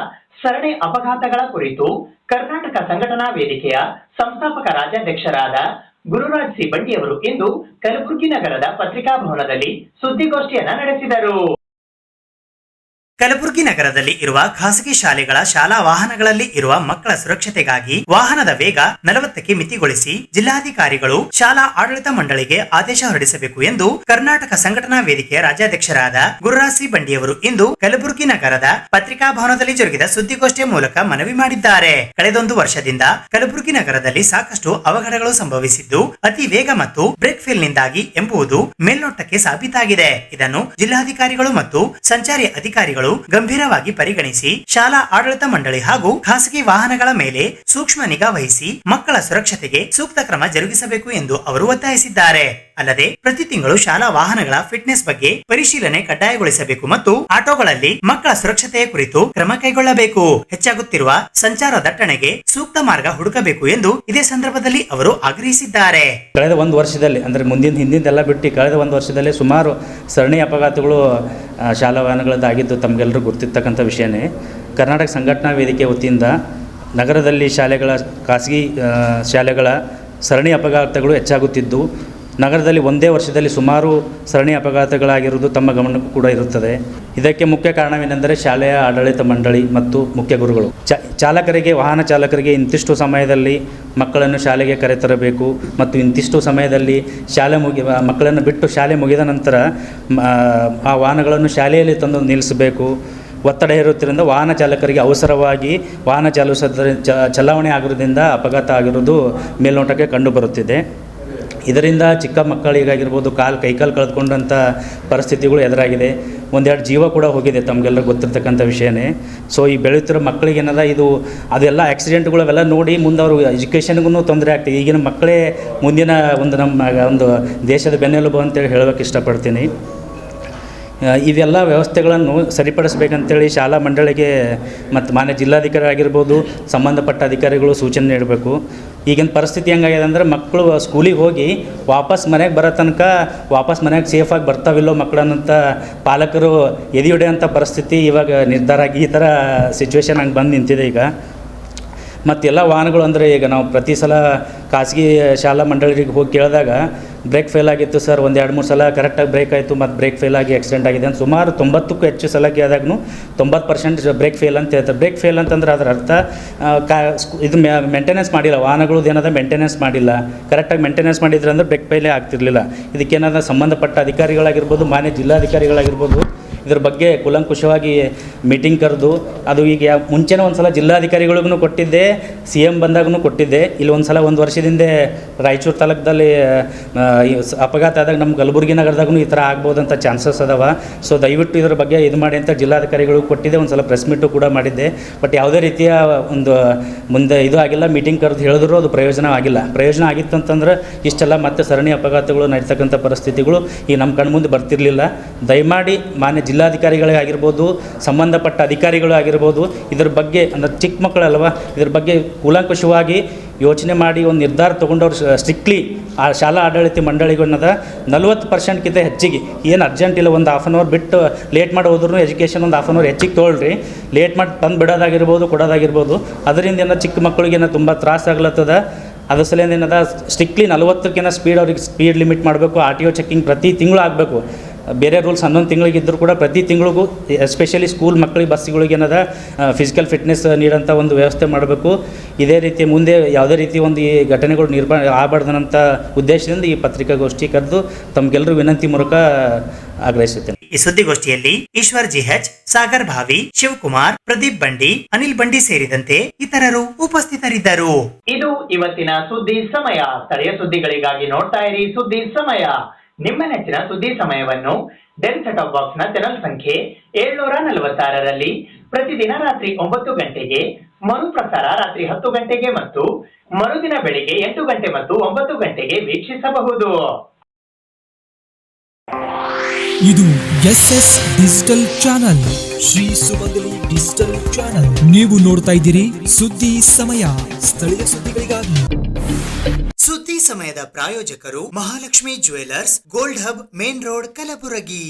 ಸರಣಿ ಅಪಘಾತಗಳ ಕುರಿತು ಕರ್ನಾಟಕ ಸಂಘಟನಾ ವೇದಿಕೆಯ ಸಂಸ್ಥಾಪಕ ರಾಜ್ಯಾಧ್ಯಕ್ಷರಾದ ಗುರುರಾಜ್ ಸಿ ಬಂಡಿಯವರು ಇಂದು ಕಲಬುರಗಿ ನಗರದ ಪತ್ರಿಕಾ ಭವನದಲ್ಲಿ ಸುದ್ದಿಗೋಷ್ಠಿಯನ್ನ ನಡೆಸಿದರು. ಕಲಬುರಗಿ ನಗರದಲ್ಲಿ ಇರುವ ಖಾಸಗಿ ಶಾಲೆಗಳ ಶಾಲಾ ವಾಹನಗಳಲ್ಲಿ ಇರುವ ಮಕ್ಕಳ ಸುರಕ್ಷತೆಗಾಗಿ ವಾಹನದ ವೇಗ 40ಕ್ಕೆ ಮಿತಿಗೊಳಿಸಿ ಜಿಲ್ಲಾಧಿಕಾರಿಗಳು ಶಾಲಾ ಆಡಳಿತ ಮಂಡಳಿಗೆ ಆದೇಶ ಹೊರಡಿಸಬೇಕು ಎಂದು ಕರ್ನಾಟಕ ಸಂಘಟನಾ ವೇದಿಕೆಯ ರಾಜ್ಯಾಧ್ಯಕ್ಷರಾದ ಗುರುರಾಜ್ ಸಿ ಬಂಡಿಯವರು ಇಂದು ಕಲಬುರಗಿ ನಗರದ ಪತ್ರಿಕಾ ಭವನದಲ್ಲಿ ಜರುಗಿದ ಸುದ್ದಿಗೋಷ್ಠಿಯ ಮೂಲಕ ಮನವಿ ಮಾಡಿದ್ದಾರೆ. ಕಳೆದೊಂದು ವರ್ಷದಿಂದ ಕಲಬುರಗಿ ನಗರದಲ್ಲಿ ಸಾಕಷ್ಟು ಅವಘಡಗಳು ಸಂಭವಿಸಿದ್ದು ಅತಿ ವೇಗ ಮತ್ತು ಬ್ರೇಕ್ ಫೇಲ್ ನಿಂದಾಗಿ ಎಂಬುದು ಮೇಲ್ನೋಟಕ್ಕೆ ಸಾಬೀತಾಗಿದೆ. ಇದನ್ನು ಜಿಲ್ಲಾಧಿಕಾರಿಗಳು ಮತ್ತು ಸಂಚಾರಿ ಅಧಿಕಾರಿಗಳು ಗಂಭೀರವಾಗಿ ಪರಿಗಣಿಸಿ ಶಾಲಾ ಆಡಳಿತ ಮಂಡಳಿ ಹಾಗೂ ಖಾಸಗಿ ವಾಹನಗಳ ಮೇಲೆ ಸೂಕ್ಷ್ಮ ನಿಗಾ ವಹಿಸಿ ಮಕ್ಕಳ ಸುರಕ್ಷತೆಗೆ ಸೂಕ್ತ ಕ್ರಮ ಜರುಗಿಸಬೇಕು ಎಂದು ಅವರು ಒತ್ತಾಯಿಸಿದ್ದಾರೆ. ಅಲ್ಲದೆ ಪ್ರತಿ ತಿಂಗಳು ಶಾಲಾ ವಾಹನಗಳ ಫಿಟ್ನೆಸ್ ಬಗ್ಗೆ ಪರಿಶೀಲನೆ ಕಡ್ಡಾಯಗೊಳಿಸಬೇಕು ಮತ್ತು ಆಟೋಗಳಲ್ಲಿ ಮಕ್ಕಳ ಸುರಕ್ಷತೆಯ ಕುರಿತು ಕ್ರಮ ಕೈಗೊಳ್ಳಬೇಕು. ಹೆಚ್ಚಾಗುತ್ತಿರುವ ಸಂಚಾರ ದಟ್ಟಣೆಗೆ ಸೂಕ್ತ ಮಾರ್ಗ ಹುಡುಕಬೇಕು ಎಂದು ಇದೇ ಸಂದರ್ಭದಲ್ಲಿ ಅವರು ಆಗ್ರಹಿಸಿದ್ದಾರೆ. ಕಳೆದ ಒಂದು ವರ್ಷದಲ್ಲಿ ಅಂದರೆ ಹಿಂದಿಂದೆಲ್ಲ ಬಿಟ್ಟು ಕಳೆದ ಒಂದು ವರ್ಷದಲ್ಲಿ ಸುಮಾರು ಸರಣಿ ಅಪಘಾತಗಳು ಶಾಲಾ ವಾಹನಗಳದ್ದಾಗಿದ್ದು ತಮಗೆಲ್ಲರೂ ಗುರುತಿರ್ತಕ್ಕಂಥ ವಿಷಯನೇ. ಕರ್ನಾಟಕ ಸಂಘಟನಾ ವೇದಿಕೆ ವತಿಯಿಂದ ನಗರದಲ್ಲಿ ಖಾಸಗಿ ಶಾಲೆಗಳ ಸರಣಿ ಅಪಘಾತಗಳು ಹೆಚ್ಚಾಗುತ್ತಿದ್ದು ನಗರದಲ್ಲಿ ಒಂದೇ ವರ್ಷದಲ್ಲಿ ಸುಮಾರು ಸರಣಿ ಅಪಘಾತಗಳಾಗಿರುವುದು ತಮ್ಮ ಗಮನಕ್ಕೂ ಕೂಡ ಇರುತ್ತದೆ. ಇದಕ್ಕೆ ಮುಖ್ಯ ಕಾರಣವೇನೆಂದರೆ ಶಾಲೆಯ ಆಡಳಿತ ಮಂಡಳಿ ಮತ್ತು ಮುಖ್ಯ ಗುರುಗಳು ವಾಹನ ಚಾಲಕರಿಗೆ ಇಂತಿಷ್ಟು ಸಮಯದಲ್ಲಿ ಮಕ್ಕಳನ್ನು ಶಾಲೆಗೆ ಕರೆತರಬೇಕು ಮತ್ತು ಇಂತಿಷ್ಟು ಸಮಯದಲ್ಲಿ ಮಕ್ಕಳನ್ನು ಬಿಟ್ಟು ಶಾಲೆ ಮುಗಿದ ನಂತರ ಆ ವಾಹನಗಳನ್ನು ಶಾಲೆಯಲ್ಲಿ ತಂದು ನಿಲ್ಲಿಸಬೇಕು. ಒತ್ತಡ ಇರುವುದರಿಂದ ವಾಹನ ಚಾಲಕರಿಗೆ ಅವಸರವಾಗಿ ವಾಹನ ಚಲಾವಣೆ ಆಗಿರೋದ್ರಿಂದ ಅಪಘಾತ ಆಗಿರುವುದು ಮೇಲ್ನೋಟಕ್ಕೆ ಕಂಡುಬರುತ್ತಿದೆ. ಇದರಿಂದ ಚಿಕ್ಕ ಮಕ್ಕಳಿಗಾಗಿರ್ಬೋದು ಕೈಕಾಲು ಕಳೆದುಕೊಂಡಂಥ ಪರಿಸ್ಥಿತಿಗಳು ಎದುರಾಗಿದೆ. ಒಂದೆರಡು ಜೀವ ಕೂಡ ಹೋಗಿದೆ, ತಮಗೆಲ್ಲ ಗೊತ್ತಿರ್ತಕ್ಕಂಥ ವಿಷಯನೇ. ಸೊ ಈ ಬೆಳೆಯುತ್ತಿರೋ ಮಕ್ಕಳಿಗೆ ಏನದ ಅದೆಲ್ಲ ಆಕ್ಸಿಡೆಂಟ್ಗಳು ಅವೆಲ್ಲ ನೋಡಿ ಮುಂದೆ ಅವರು ಎಜುಕೇಷನ್ಗೂ ತೊಂದರೆ ಆಗ್ತದೆ. ಈಗಿನ ಮಕ್ಕಳೇ ಮುಂದಿನ ನಮ್ಮ ದೇಶದ ಬೆನ್ನೆಲುಬು ಅಂತೇಳಿ ಹೇಳೋಕ್ಕೆ ಇಷ್ಟಪಡ್ತೀನಿ. ಇದೆಲ್ಲ ವ್ಯವಸ್ಥೆಗಳನ್ನು ಸರಿಪಡಿಸಬೇಕಂತೇಳಿ ಶಾಲಾ ಮಂಡಳಿಗೆ ಮತ್ತು ಮಾನ್ಯ ಜಿಲ್ಲಾಧಿಕಾರಿ ಆಗಿರ್ಬೋದು ಸಂಬಂಧಪಟ್ಟ ಅಧಿಕಾರಿಗಳು ಸೂಚನೆ ನೀಡಬೇಕು. ಈಗಿನ ಪರಿಸ್ಥಿತಿ ಹೆಂಗಾಗಿದೆ ಅಂದರೆ ಮಕ್ಕಳು ಸ್ಕೂಲಿಗೆ ಹೋಗಿ ವಾಪಸ್ ಮನೆಗೆ ಬರೋ ತನಕ ಮನೆಗೆ ಸೇಫಾಗಿ ಬರ್ತಾವಿಲ್ಲೋ ಮಕ್ಕಳನ್ನಂತ ಪಾಲಕರು ಎದೆಯೊಡೆಯೋಂಥ ಪರಿಸ್ಥಿತಿ ಇವಾಗ ನಿರ್ಧಾರ ಆಗಿ ಈ ಥರ ಸಿಚುವೇಶನ್ ಹಂಗೆ ಬಂದು ನಿಂತಿದೆ ಈಗ. ಮತ್ತೆಲ್ಲ ವಾಹನಗಳು ಅಂದರೆ ಈಗ ನಾವು ಪ್ರತಿ ಸಲ ಖಾಸಗಿ ಶಾಲಾ ಮಂಡಳಿಗೆ ಹೋಗಿ ಕೇಳಿದಾಗ ಬ್ರೇಕ್ ಫೇಲ್ ಆಗಿತ್ತು ಸರ್, 1-2-3 ಸಲ ಕರೆಕ್ಟಾಗಿ ಬ್ರೇಕ್ ಆಯಿತು ಮತ್ತು ಬ್ರೇಕ್ ಫೇಲ್ ಆಗಿ ಆಕ್ಸಿಡೆಂಟ್ ಆಗಿದೆ ಅಂತ ಸುಮಾರು 90ಕ್ಕೂ ಹೆಚ್ಚು ಸಲ ಕೇಳಿದಾಗೂ 90% ಬ್ರೇಕ್ ಫೇಲ್ ಅಂತ ಹೇಳ್ತಾರೆ. ಬ್ರೇಕ್ ಫೇಲ್ ಅಂತಂದ್ರೆ ಅದರ ಅರ್ಥ ಇದು ಮೇಂಟೆನೆನ್ಸ್ ಮಾಡಿಲ್ಲ, ವಾಹನಗಳದ್ದು ಏನದ ಮೇಂಟೆನೆನ್ಸ್ ಮಾಡಿಲ್ಲ. ಕರೆಕ್ಟಾಗಿ ಮೇಂಟೆನೆನ್ಸ್ ಮಾಡಿದ್ರೆ ಅಂದರೆ ಬ್ರೇಕ್ ಫೇಲೇ ಆಗ್ತಿರಲಿಲ್ಲ. ಇದಕ್ಕೇನಾದ ಸಂಬಂಧಪಟ್ಟ ಅಧಿಕಾರಿಗಳಾಗಿರ್ಬೋದು, ಮಾನ್ಯ ಜಿಲ್ಲಾಧಿಕಾರಿಗಳಾಗಿರ್ಬೋದು ಇದ್ರ ಬಗ್ಗೆ ಕೂಲಂಕುಷವಾಗಿ ಮೀಟಿಂಗ್ ಕರೆದು ಅದು ಈಗ ಮುಂಚೆನೇ ಒಂದು ಸಲ ಜಿಲ್ಲಾಧಿಕಾರಿಗಳಿಗೂ ಕೊಟ್ಟಿದ್ದೆ, CM ಬಂದಾಗೂ ಕೊಟ್ಟಿದ್ದೆ. ಇಲ್ಲಿ ಒಂದು ವರ್ಷದಿಂದ ರಾಯಚೂರು ತಾಲೂಕದಲ್ಲಿ ಅಪಘಾತ ಆದಾಗ ನಮ್ಮ ಕಲಬುರಗಿ ನಗರದಾಗೂ ಈ ಥರ ಆಗ್ಬೋದಂಥ ಚಾನ್ಸಸ್ ಅದಾವ. ಸೊ ದಯವಿಟ್ಟು ಇದ್ರ ಬಗ್ಗೆ ಇದು ಮಾಡಿ ಅಂತ ಜಿಲ್ಲಾಧಿಕಾರಿಗಳು ಕೊಟ್ಟಿದ್ದೆ. ಒಂದು ಸಲ ಪ್ರೆಸ್ ಮೀಟು ಕೂಡ ಮಾಡಿದ್ದೆ. ಬಟ್ ಯಾವುದೇ ರೀತಿಯ ಮುಂದೆ ಇದು ಆಗಿಲ್ಲ. ಮೀಟಿಂಗ್ ಕರೆದು ಹೇಳಿದ್ರು ಅದು ಪ್ರಯೋಜನ ಆಗಿತ್ತು ಅಂತಂದ್ರೆ ಇಷ್ಟೆಲ್ಲ ಮತ್ತೆ ಸರಣಿ ಅಪಘಾತಗಳು ನಡೀತಕ್ಕಂಥ ಪರಿಸ್ಥಿತಿಗಳು ಈ ನಮ್ಮ ಕಣ್ಮುಂದೆ ಬರ್ತಿರಲಿಲ್ಲ. ದಯಮಾಡಿ ಮಾನ್ಯ ಜಿಲ್ಲಾಧಿಕಾರಿಗಳಿಗಾಗಿರ್ಬೋದು, ಸಂಬಂಧಪಟ್ಟ ಅಧಿಕಾರಿಗಳು ಆಗಿರ್ಬೋದು ಇದ್ರ ಬಗ್ಗೆ ಅಂದರೆ ಚಿಕ್ಕ ಮಕ್ಕಳಲ್ವ, ಇದ್ರ ಬಗ್ಗೆ ಕೂಲಂಕುಷವಾಗಿ ಯೋಚನೆ ಮಾಡಿ ಒಂದು ನಿರ್ಧಾರ ತೊಗೊಂಡವ್ರು ಸ್ಟ್ರಿಕ್ಟ್ಲಿ ಆ ಶಾಲಾ ಆಡಳಿತ ಮಂಡಳಿಗಳನ್ನದ 40%ಗಿಂತ ಹೆಚ್ಚಿಗೆ ಏನು ಅರ್ಜೆಂಟ್ ಇಲ್ಲ, ಒಂದು ಹಾಫ್ ಆನ್ ಅವರ್ ಬಿಟ್ಟು ಲೇಟ್ ಮಾಡಿ ಹೋದ್ರೂ ಎಜುಕೇಷನ್ ಒಂದು ಹಾಫ್ ಆನ್ ಅವರ್ ಹೆಚ್ಚಿಗೆ ತೊಗೊಳ್ರಿ. ಲೇಟ್ ಮಾಡಿ ತಂದು ಬಿಡೋದಾಗಿರ್ಬೋದು, ಕೊಡೋದಾಗಿರ್ಬೋದು. ಅದರಿಂದ ಏನೋ ಚಿಕ್ಕ ಮಕ್ಕಳಿಗೇನೋ ತುಂಬ ತ್ರಾಸ ಆಗ್ಲತ್ತದ. ಅದ್ರ ಸಲಿಂದ ಏನದ ಸ್ಟ್ರಿಕ್ಟ್ಲಿ 40ಕ್ಕಿಂತ ಅವ್ರಿಗೆ ಸ್ಪೀಡ್ ಲಿಮಿಟ್ ಮಾಡಬೇಕು. RTO ಚೆಕಿಂಗ್ ಪ್ರತಿ ತಿಂಗಳು ಆಗಬೇಕು. ಬೇರೆ ರೂಲ್ಸ್ 11 ತಿಂಗಳಿಗೆ ಇದ್ದರೂ ಕೂಡ ಪ್ರತಿ ತಿಂಗಳಿಗೂ ಎಸ್ಪೆಷಲಿ ಸ್ಕೂಲ್ ಮಕ್ಕಳಿಗೆ ಬಸ್ಗಳಿಗೆ ಏನದ ಫಿಸಿಕಲ್ ಫಿಟ್ನೆಸ್ ನೀಡೋಂಥ ಒಂದು ವ್ಯವಸ್ಥೆ ಮಾಡಬೇಕು. ಇದೇ ರೀತಿ ಮುಂದೆ ಯಾವುದೇ ರೀತಿ ಒಂದು ಈ ಘಟನೆಗಳು ಆಗಬಾರ್ದಂಥ ಉದ್ದೇಶದಿಂದ ಈ ಪತ್ರಿಕಾಗೋಷ್ಠಿ ಕರೆದು ತಮಗೆಲ್ಲರೂ ವಿನಂತಿ ಮೂಲಕ ಆಗ್ರಹಿಸುತ್ತೇನೆ. ಈ ಸುದ್ದಿಗೋಷ್ಠಿಯಲ್ಲಿ ಈಶ್ವರ್ ಜಿಎಚ್, ಸಾಗರ್ ಭಾವಿ, ಶಿವಕುಮಾರ್, ಪ್ರದೀಪ್ ಬಂಡಿ, ಅನಿಲ್ ಬಂಡಿ ಸೇರಿದಂತೆ ಇತರರು ಉಪಸ್ಥಿತರಿದ್ದರು. ಇದು ಇವತ್ತಿನ ಸುದ್ದಿ ಸಮಯ. ಸ್ಥಳೀಯ ಸುದ್ದಿಗಳಿಗಾಗಿ ನೋಡ್ತಾ ಇರಿ ಸುದ್ದಿ ಸಮಯ. ನಿಮ್ಮ ನೆಚ್ಚಿನ ಸುದ್ದಿ ಸಮಯವನ್ನು ಡೆಲ್ ಸೆಟ್ ಆಫ್ ಬಾಕ್ಸ್ ನ ಚಾನೆಲ್ ಸಂಖ್ಯೆ 746ರಲ್ಲಿ ಪ್ರತಿದಿನ ರಾತ್ರಿ 9 ಗಂಟೆಗೆ, ಮರುಪ್ರಸಾರ ರಾತ್ರಿ 10 ಗಂಟೆಗೆ ಮತ್ತು ಮರುದಿನ ಬೆಳಿಗ್ಗೆ 8 ಗಂಟೆ ಮತ್ತು 9 ಗಂಟೆಗೆ ವೀಕ್ಷಿಸಬಹುದು. ಇದು SS ಡಿಜಿಟಲ್ ಚಾನಲ್, ಶ್ರೀ ಸುಮಂಗಲಿ ಡಿಜಿಟಲ್ ಚಾನಲ್. ನೀವು ನೋಡ್ತಾ ಇದ್ದೀರಿ ಸುದ್ದಿ ಸಮಯ, ಸ್ಥಳೀಯ ಸುದ್ದಿಗಳಿಗಾಗಿ. ಸುದ್ದಿ ಸಮಯದ ಪ್ರಾಯೋಜಕರು Mahalakshmi jewellers, gold hub, main road, Kalaburagi.